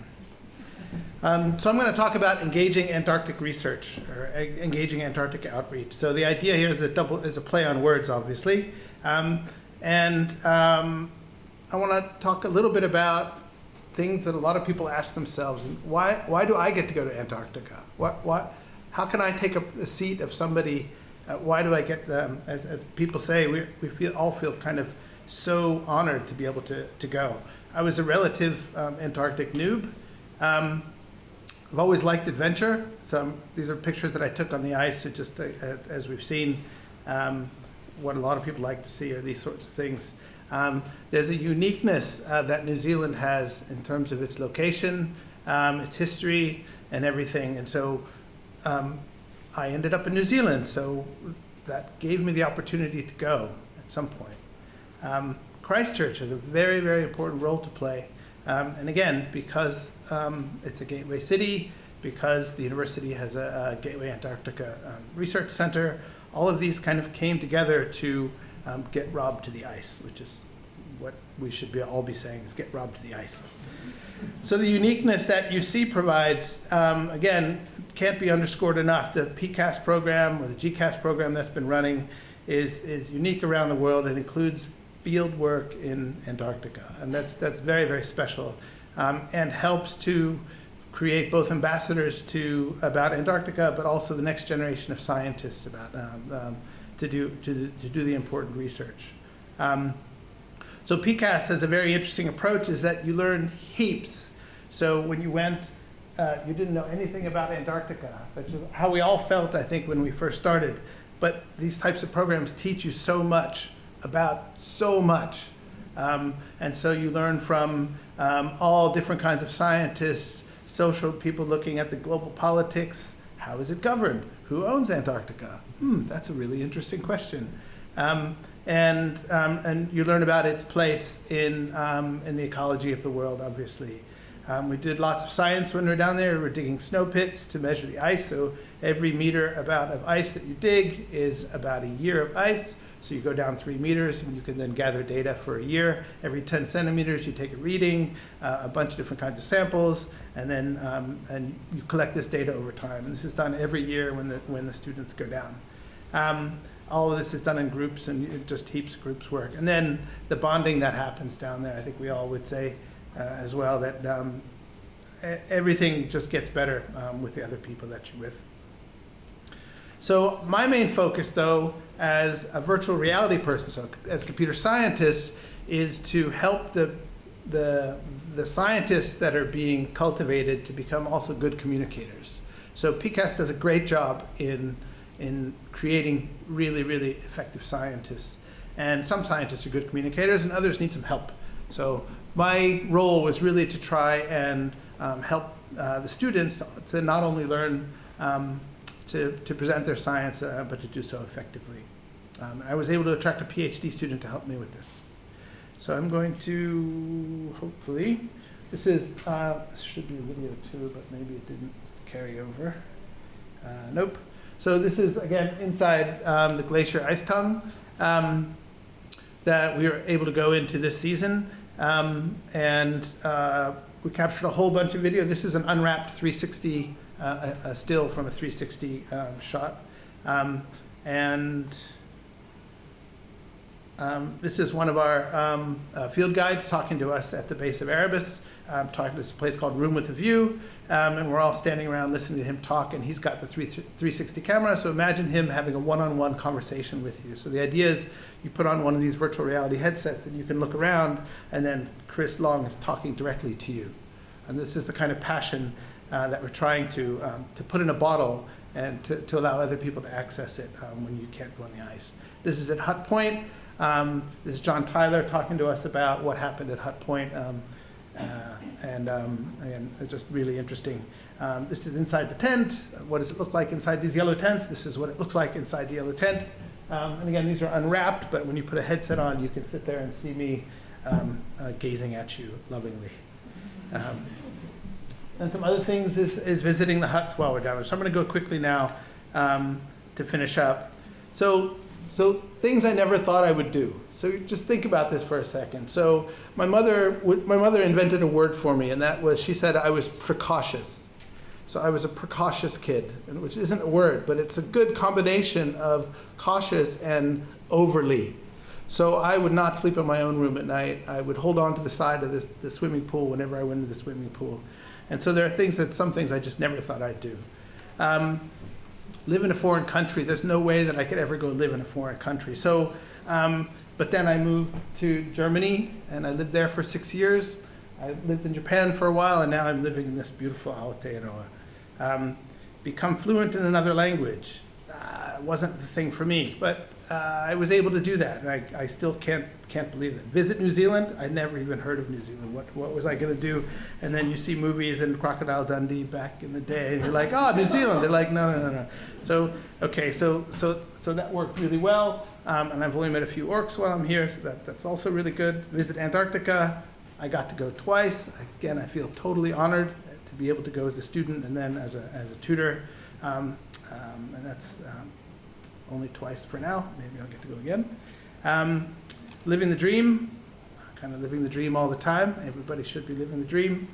So I'm going to talk about engaging Antarctic research, or engaging Antarctic outreach. So the idea here is a play on words, obviously. I want to talk a little bit about things that a lot of people ask themselves. Why do I get to go to Antarctica? How can I take a seat of somebody? Why do I get them? As people say, we all feel kind of so honored to be able to go. I was a relative Antarctic noob. I've always liked adventure. So these are pictures that I took on the ice. So just as we've seen, what a lot of people like to see are these sorts of things. There's a uniqueness that New Zealand has in terms of its location, its history, and everything. And so I ended up in New Zealand. So that gave me the opportunity to go at some point. Christchurch has a very, very important role to play. And again, because it's a gateway city, because the university has a Gateway Antarctica research center, all of these kind of came together to get Rob to the ice, which is what we should all be saying, is get Rob to the ice. So the uniqueness that UC provides, again, can't be underscored enough. The PCAS program, or the GCAS program that's been running, is unique around the world. It includes field work in Antarctica, and that's very, very special, and helps to create both ambassadors about Antarctica, but also the next generation of scientists about to do the important research. So PCAS has a very interesting approach, is that you learn heaps. So when you went, you didn't know anything about Antarctica, which is how we all felt, I think, when we first started. But these types of programs teach you so much about so much. And so you learn from all different kinds of scientists, social people looking at the global politics. How is it governed? Who owns Antarctica? That's a really interesting question. And you learn about its place in the ecology of the world, obviously. We did lots of science when we were down there. We were digging snow pits to measure the ice. So every meter of ice that you dig is about a year of ice. So you go down 3 meters and you can then gather data for a year. Every 10 centimeters you take a reading, a bunch of different kinds of samples, and then and you collect this data over time. And this is done every year when the students go down. All of this is done in groups, and it just heaps of groups work. And then the bonding that happens down there, I think we all would say as well that everything just gets better with the other people that you're with. So my main focus, though, as a virtual reality person, so as a computer scientist, is to help the scientists that are being cultivated to become also good communicators. So PCAST does a great job in creating really, really effective scientists. And some scientists are good communicators and others need some help. So my role was really to try and help the students to not only learn to present their science, but to do so effectively. I was able to attract a PhD student to help me with this. So I'm going to, hopefully, this should be a video too, but maybe it didn't carry over. Nope. So this is, again, inside the glacier ice tongue that we were able to go into this season. And we captured a whole bunch of video. This is an unwrapped 360, a still from a 360 shot. This is one of our field guides talking to us at the base of Erebus, talking to this place called Room with a View, and we're all standing around listening to him talk, and he's got the 360 camera, so imagine him having a one-on-one conversation with you. So the idea is you put on one of these virtual reality headsets and you can look around, and then Chris Long is talking directly to you. And this is the kind of passion that we're trying to put in a bottle and to allow other people to access it when you can't go on the ice. This is at Hut Point. This is John Tyler talking to us about what happened at Hut Point, again, just really interesting. This is inside the tent. What does it look like inside these yellow tents? This is what it looks like inside the yellow tent. And again, these are unwrapped, but when you put a headset on, you can sit there and see me gazing at you lovingly. And some other things is visiting the huts while we're down there. So I'm going to go quickly now to finish up. So things I never thought I would do. So just think about this for a second. So my mother invented a word for me, and that was, she said I was precocious. So I was a precocious kid, which isn't a word, but it's a good combination of cautious and overly. So I would not sleep in my own room at night. I would hold on to the side of the swimming pool whenever I went to the swimming pool. And so there are some things I just never thought I'd do. Live in a foreign country. There's no way that I could ever go live in a foreign country. So, but then I moved to Germany, and I lived there for 6 years. I lived in Japan for a while, and now I'm living in this beautiful Aotearoa. Become fluent in another language. Wasn't the thing for me, but I was able to do that, and I still can't believe it. Visit New Zealand. I'd never even heard of New Zealand. What was I going to do? And then you see movies in Crocodile Dundee back in the day, and you're like, oh, New Zealand. They're like, no. So okay, so that worked really well, and I've only met a few orcs while I'm here, so that's also really good. Visit Antarctica. I got to go twice. Again, I feel totally honored to be able to go as a student and then as a tutor, and that's only twice for now. Maybe I'll get to go again. Living the dream, kind of living the dream all the time. Everybody should be living the dream.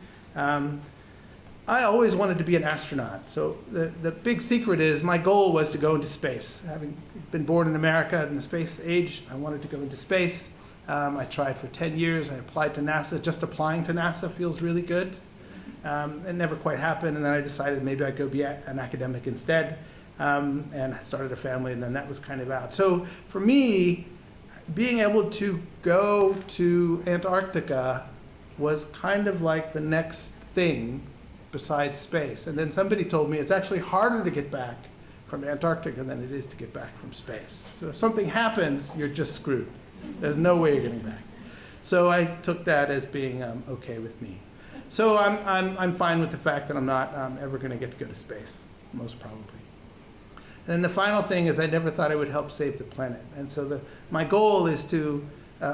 I always wanted to be an astronaut. So the big secret is my goal was to go into space. Having been born in America in the space age, I wanted to go into space. I tried for 10 years. I applied to NASA. Just applying to NASA feels really good. It never quite happened, and then I decided maybe I'd go be an academic instead, and I started a family, and then that was kind of out. So for me, being able to go to Antarctica was kind of like the next thing besides space. And then somebody told me it's actually harder to get back from Antarctica than it is to get back from space. So if something happens, you're just screwed. There's no way you're getting back. So I took that as being okay with me. So I'm fine with the fact that I'm not ever going to get to go to space, most probably. And then the final thing is I never thought I would help save the planet. And so my goal is to,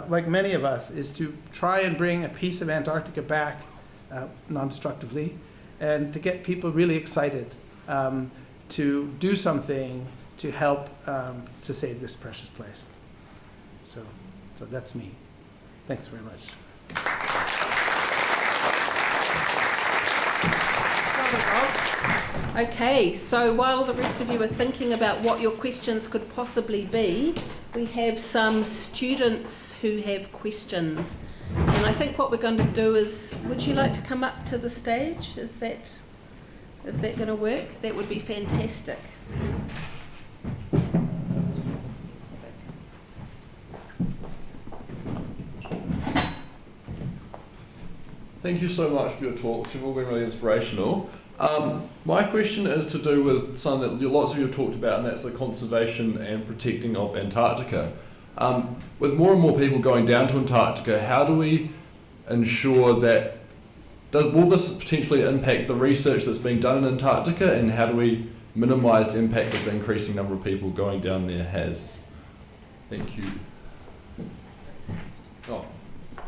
like many of us, is to try and bring a piece of Antarctica back non-destructively, and to get people really excited to do something to help to save this precious place. So that's me. Thanks very much. Okay, so while the rest of you are thinking about what your questions could possibly be, we have some students who have questions. And I think what we're going to do is, would you like to come up to the stage? Is that going to work? That would be fantastic. Thank you so much for your talks. You've all been really inspirational. My question is to do with something that lots of you have talked about, and that's the conservation and protecting of Antarctica. With more and more people going down to Antarctica, how do we ensure that, will this potentially impact the research that's being done in Antarctica, and how do we minimise the impact that the increasing number of people going down there has? Thank you. Oh,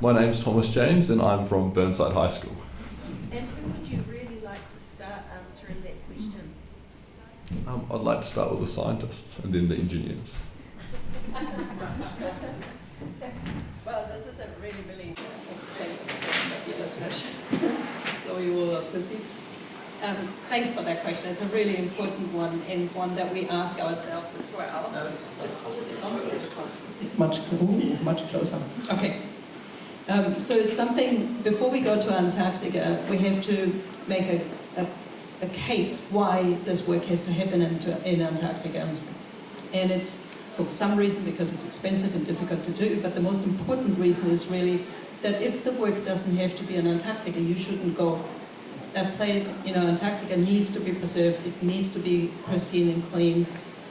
my name's Thomas James and I'm from Burnside High School. And who would you really like to start answering that question? I'd like to start with the scientists and then the engineers. Well, this is a really, really blow you all off the seats. Thanks for that question. It's a really important one, and one that we ask ourselves as well. Much closer. Okay. So it's something, before we go to Antarctica, we have to make a case why this work has to happen in Antarctica. And it's for some reason because it's expensive and difficult to do, but the most important reason is really that if the work doesn't have to be in Antarctica, you shouldn't go. Antarctica needs to be preserved, it needs to be pristine and clean,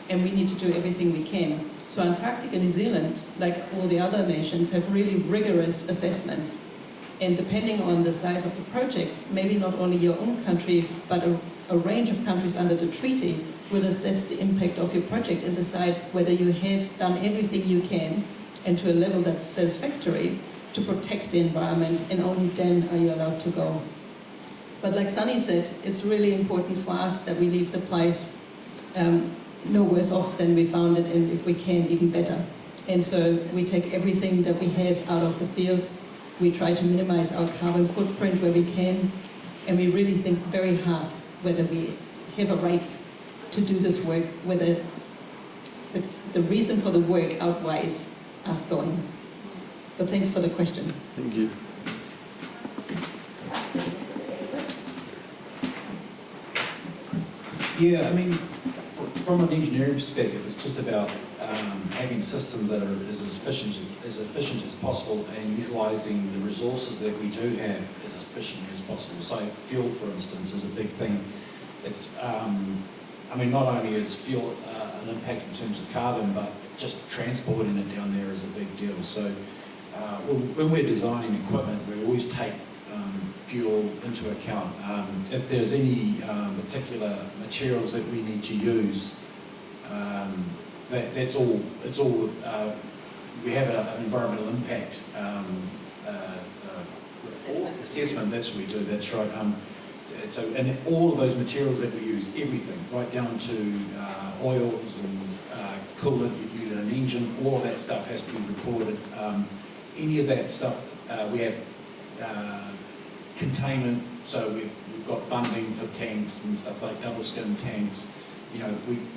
and we need to do everything we can. So Antarctica, New Zealand, like all the other nations, have really rigorous assessments. And depending on the size of the project, maybe not only your own country, but a range of countries under the treaty will assess the impact of your project and decide whether you have done everything you can, and to a level that's satisfactory, to protect the environment, and only then are you allowed to go. But like Sonny said, it's really important for us that we leave the place no worse off than we found it, and if we can, even better. And so we take everything that we have out of the field, we try to minimize our carbon footprint where we can, and we really think very hard whether we have a right to do this work, whether the reason for the work outweighs us going. But thanks for the question. Thank you. Yeah, I mean, from an engineering perspective, it's just about having systems that are as efficient as possible, and utilising the resources that we do have as efficiently as possible. So fuel, for instance, is a big thing. It's, not only is fuel an impact in terms of carbon, but just transporting it down there is a big deal. So when we're designing equipment, we always take fuel into account. If there's any particular materials that we need to use, that's all. It's all. We have an environmental impact assessment. That's what we do. That's right. So, and all of those materials that we use, everything, right down to oils and coolant you use in an engine, all of that stuff has to be recorded. Any of that stuff, we have containment, so we've got bundling for tanks and stuff like double skin tanks.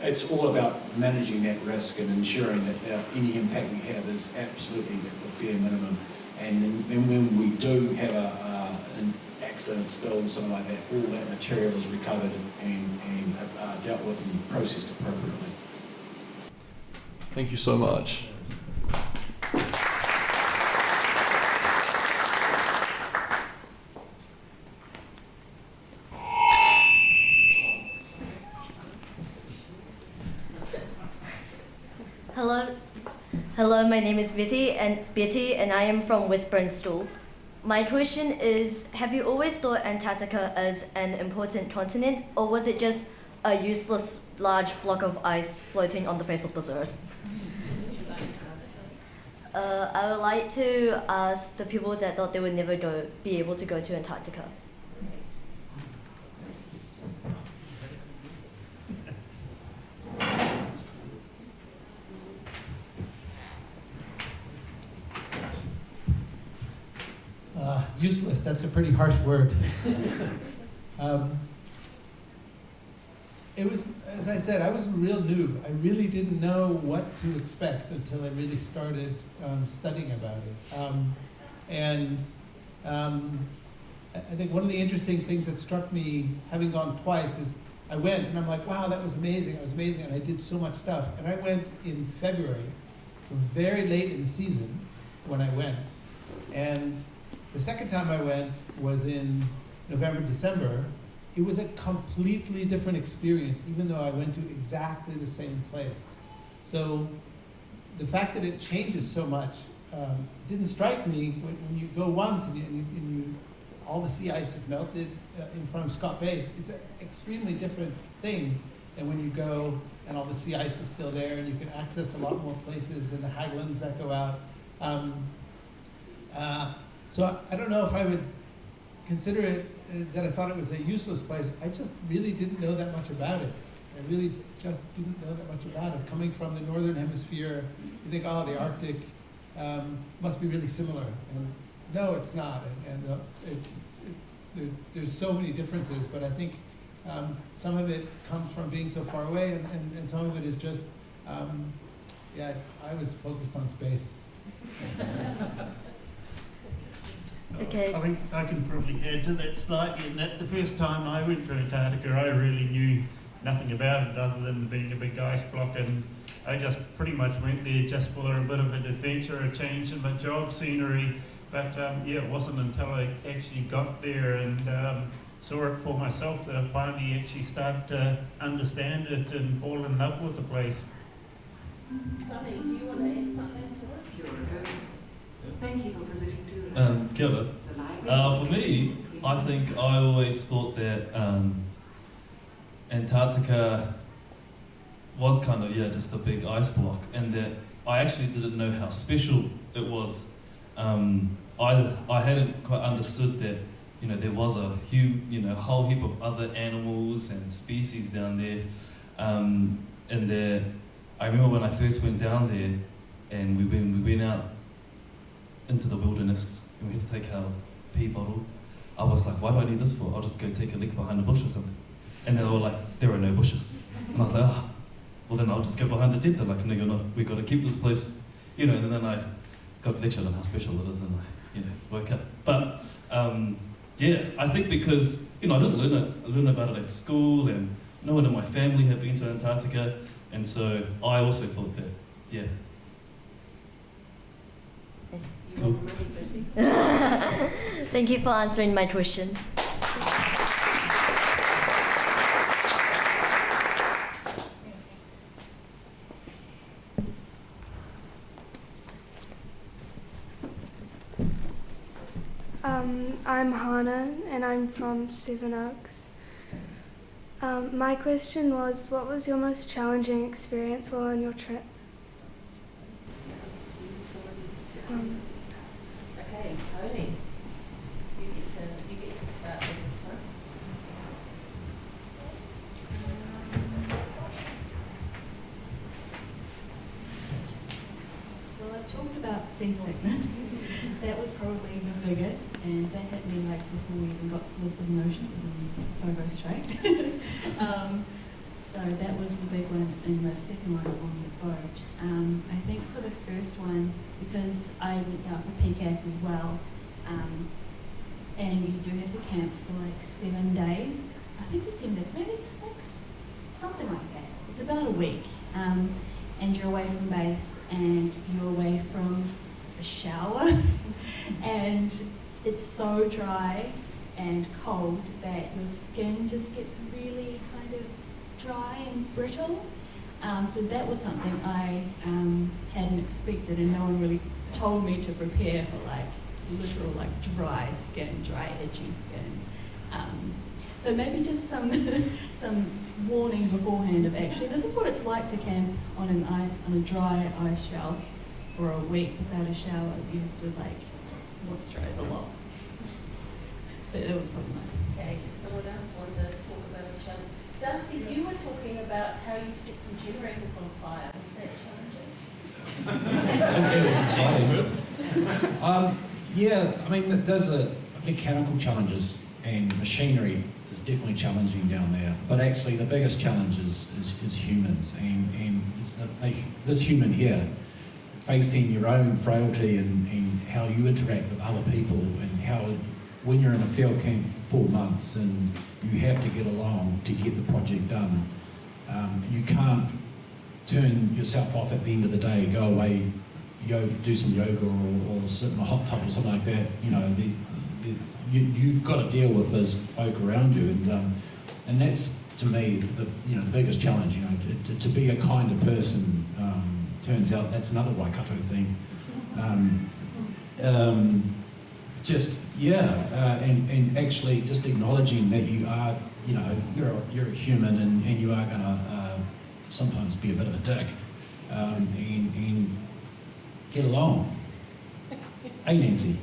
It's all about managing that risk and ensuring that any impact we have is absolutely the bare minimum. And when we do have an accident, spill, something like that, all that material is recovered and dealt with and processed appropriately. Thank you so much. Hello, my name is Betty and I am from West Brunstall. My question is, have you always thought Antarctica as an important continent, or was it just a useless large block of ice floating on the face of this earth? I would like to ask the people that thought they would never be able to go to Antarctica. Useless, that's a pretty harsh word. It was, as I said, I was a real noob. I really didn't know what to expect until I really started studying about it. I think one of the interesting things that struck me, having gone twice, is I went and I'm like, wow, that was amazing, and I did so much stuff. And I went in February, so very late in the season when I went. And the second time I went was in November, December. It was a completely different experience, even though I went to exactly the same place. So the fact that it changes so much didn't strike me when you go once and all the sea ice is melted in front of Scott Base. It's an extremely different thing than when you go and all the sea ice is still there and you can access a lot more places and the Haglands that go out. So I don't know if I would consider it that I thought it was a useless place. I just really didn't know that much about it. I really just didn't know that much about it. Coming from the northern hemisphere, you think, oh, the Arctic must be really similar. And no, it's not. There's so many differences, but I think some of it comes from being so far away, and some of it is just, I was focused on space. Okay. I think I can probably add to that slightly, in that the first time I went to Antarctica, I really knew nothing about it other than being a big ice block, and I just pretty much went there just for a bit of an adventure, a change in my job scenery. But it wasn't until I actually got there and saw it for myself that I finally actually started to understand it and fall in love with the place. Sonny, do you want to add something to this? Thank you for visiting too. Kia ora. For me, I think I always thought that Antarctica was kind of, just a big ice block, and that I actually didn't know how special it was. I hadn't quite understood that, there was a huge, whole heap of other animals and species down there. And I remember when I first went down there, and we went out into the wilderness, and we had to take our pee bottle. I was like, why do I need this for? I'll just go take a leak behind a bush or something. And they were like, there are no bushes. And I was like, well then I'll just go behind the tent. They're like, no, you're not. We've got to keep this place, and then I got lectured on how special it is, and I, woke up. But I think because I didn't learn about it at school, and no one in my family had been to Antarctica, and so I also thought that, You were really busy. Thank you for answering my questions. I'm Hannah and I'm from Seven Oaks. My question was, what was your most challenging experience while on your trip? Okay, Tony, you get to start with this one. Well, I've talked about seasickness. That was probably the biggest, and that hit me before we even got to the submersion. It was in Kōrero Strait. So that was the big one, and the second one on the boat. I think for the first one, because I went down for PCAS as well, and you do have to camp for 7 days. I think it's 7 days, maybe it's 6, something like that. It's about a week, and you're away from base, and you're away from a shower, and it's so dry and cold that your skin just gets really kind of dry and brittle. So that was something I hadn't expected, and no one really told me to prepare for literal dry skin, dry itchy skin. So maybe just some warning beforehand of actually this is what it's like to camp on a dry ice shelf for a week without a shower. You have to moisturize a lot. But it was problematic. Okay, someone else wanted to talk about a challenge. Darcy, you were talking about how you set some generators on fire. Is that challenging? It was exciting. There's a mechanical challenges, and machinery is definitely challenging down there. But actually the biggest challenge is humans, and this human here, facing your own frailty and how you interact with other people, and how when you're in a field camp for 4 months and you have to get along to get the project done, you can't turn yourself off at the end of the day, go away, do some yoga or sit in a hot tub or something like that. You know, you've got to deal with those folk around you, and that's to me the biggest challenge. You know, to be a kinder person. Turns out that's another Waikato thing. And actually just acknowledging that you are, you know, you're a human, and you are gonna sometimes be a bit of a dick, and get along. Hey, Nancy.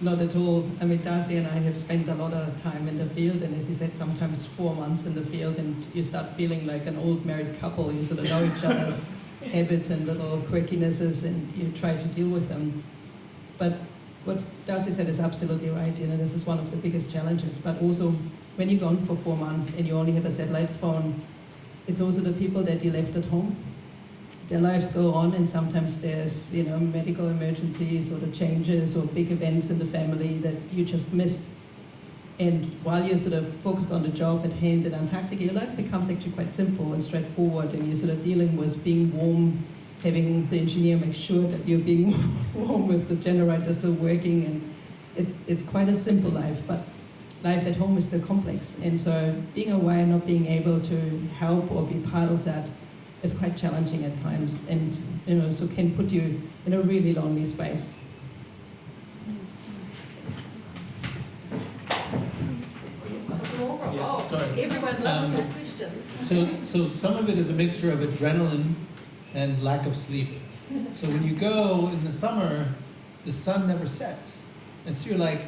Not at all. I mean, Darcy and I have spent a lot of time in the field, and as he said, sometimes 4 months in the field, and you start feeling like an old married couple. You sort of know each other's habits and little quirkinesses, and you try to deal with them. But what Darcy said is absolutely right. You know, this is one of the biggest challenges. But also, when you're gone for 4 months and you only have a satellite phone, it's also the people that you left at home. Their lives go on, and sometimes there's, you know, medical emergencies or the changes or big events in the family that you just miss. And while you're sort of focused on the job at hand in Antarctica, your life becomes actually quite simple and straightforward, and you're sort of dealing with being warm, having the engineer make sure that you're being warm with the generator still working, and it's quite a simple life, but life at home is still complex. And so being away and not being able to help or be part of that is quite challenging at times, and you know, so can put you in a really lonely space. Sorry. Everyone loves your questions. So some of it is a mixture of adrenaline and lack of sleep. So when you go in the summer, the sun never sets, and so you're like,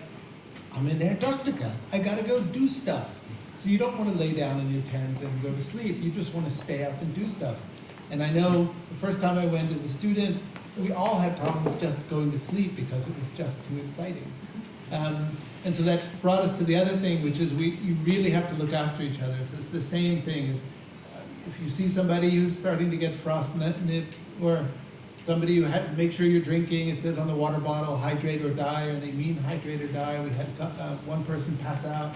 I'm in Antarctica, I gotta go do stuff. So you don't want to lay down in your tent and go to sleep. You just want to stay up and do stuff. And I know the first time I went as a student, we all had problems just going to sleep because it was just too exciting. And so that brought us to the other thing, which is you really have to look after each other. So it's the same thing as if you see somebody who's starting to get frostnip, or somebody who had to make sure you're drinking, it says on the water bottle, hydrate or die, or they mean hydrate or die. We had one person pass out.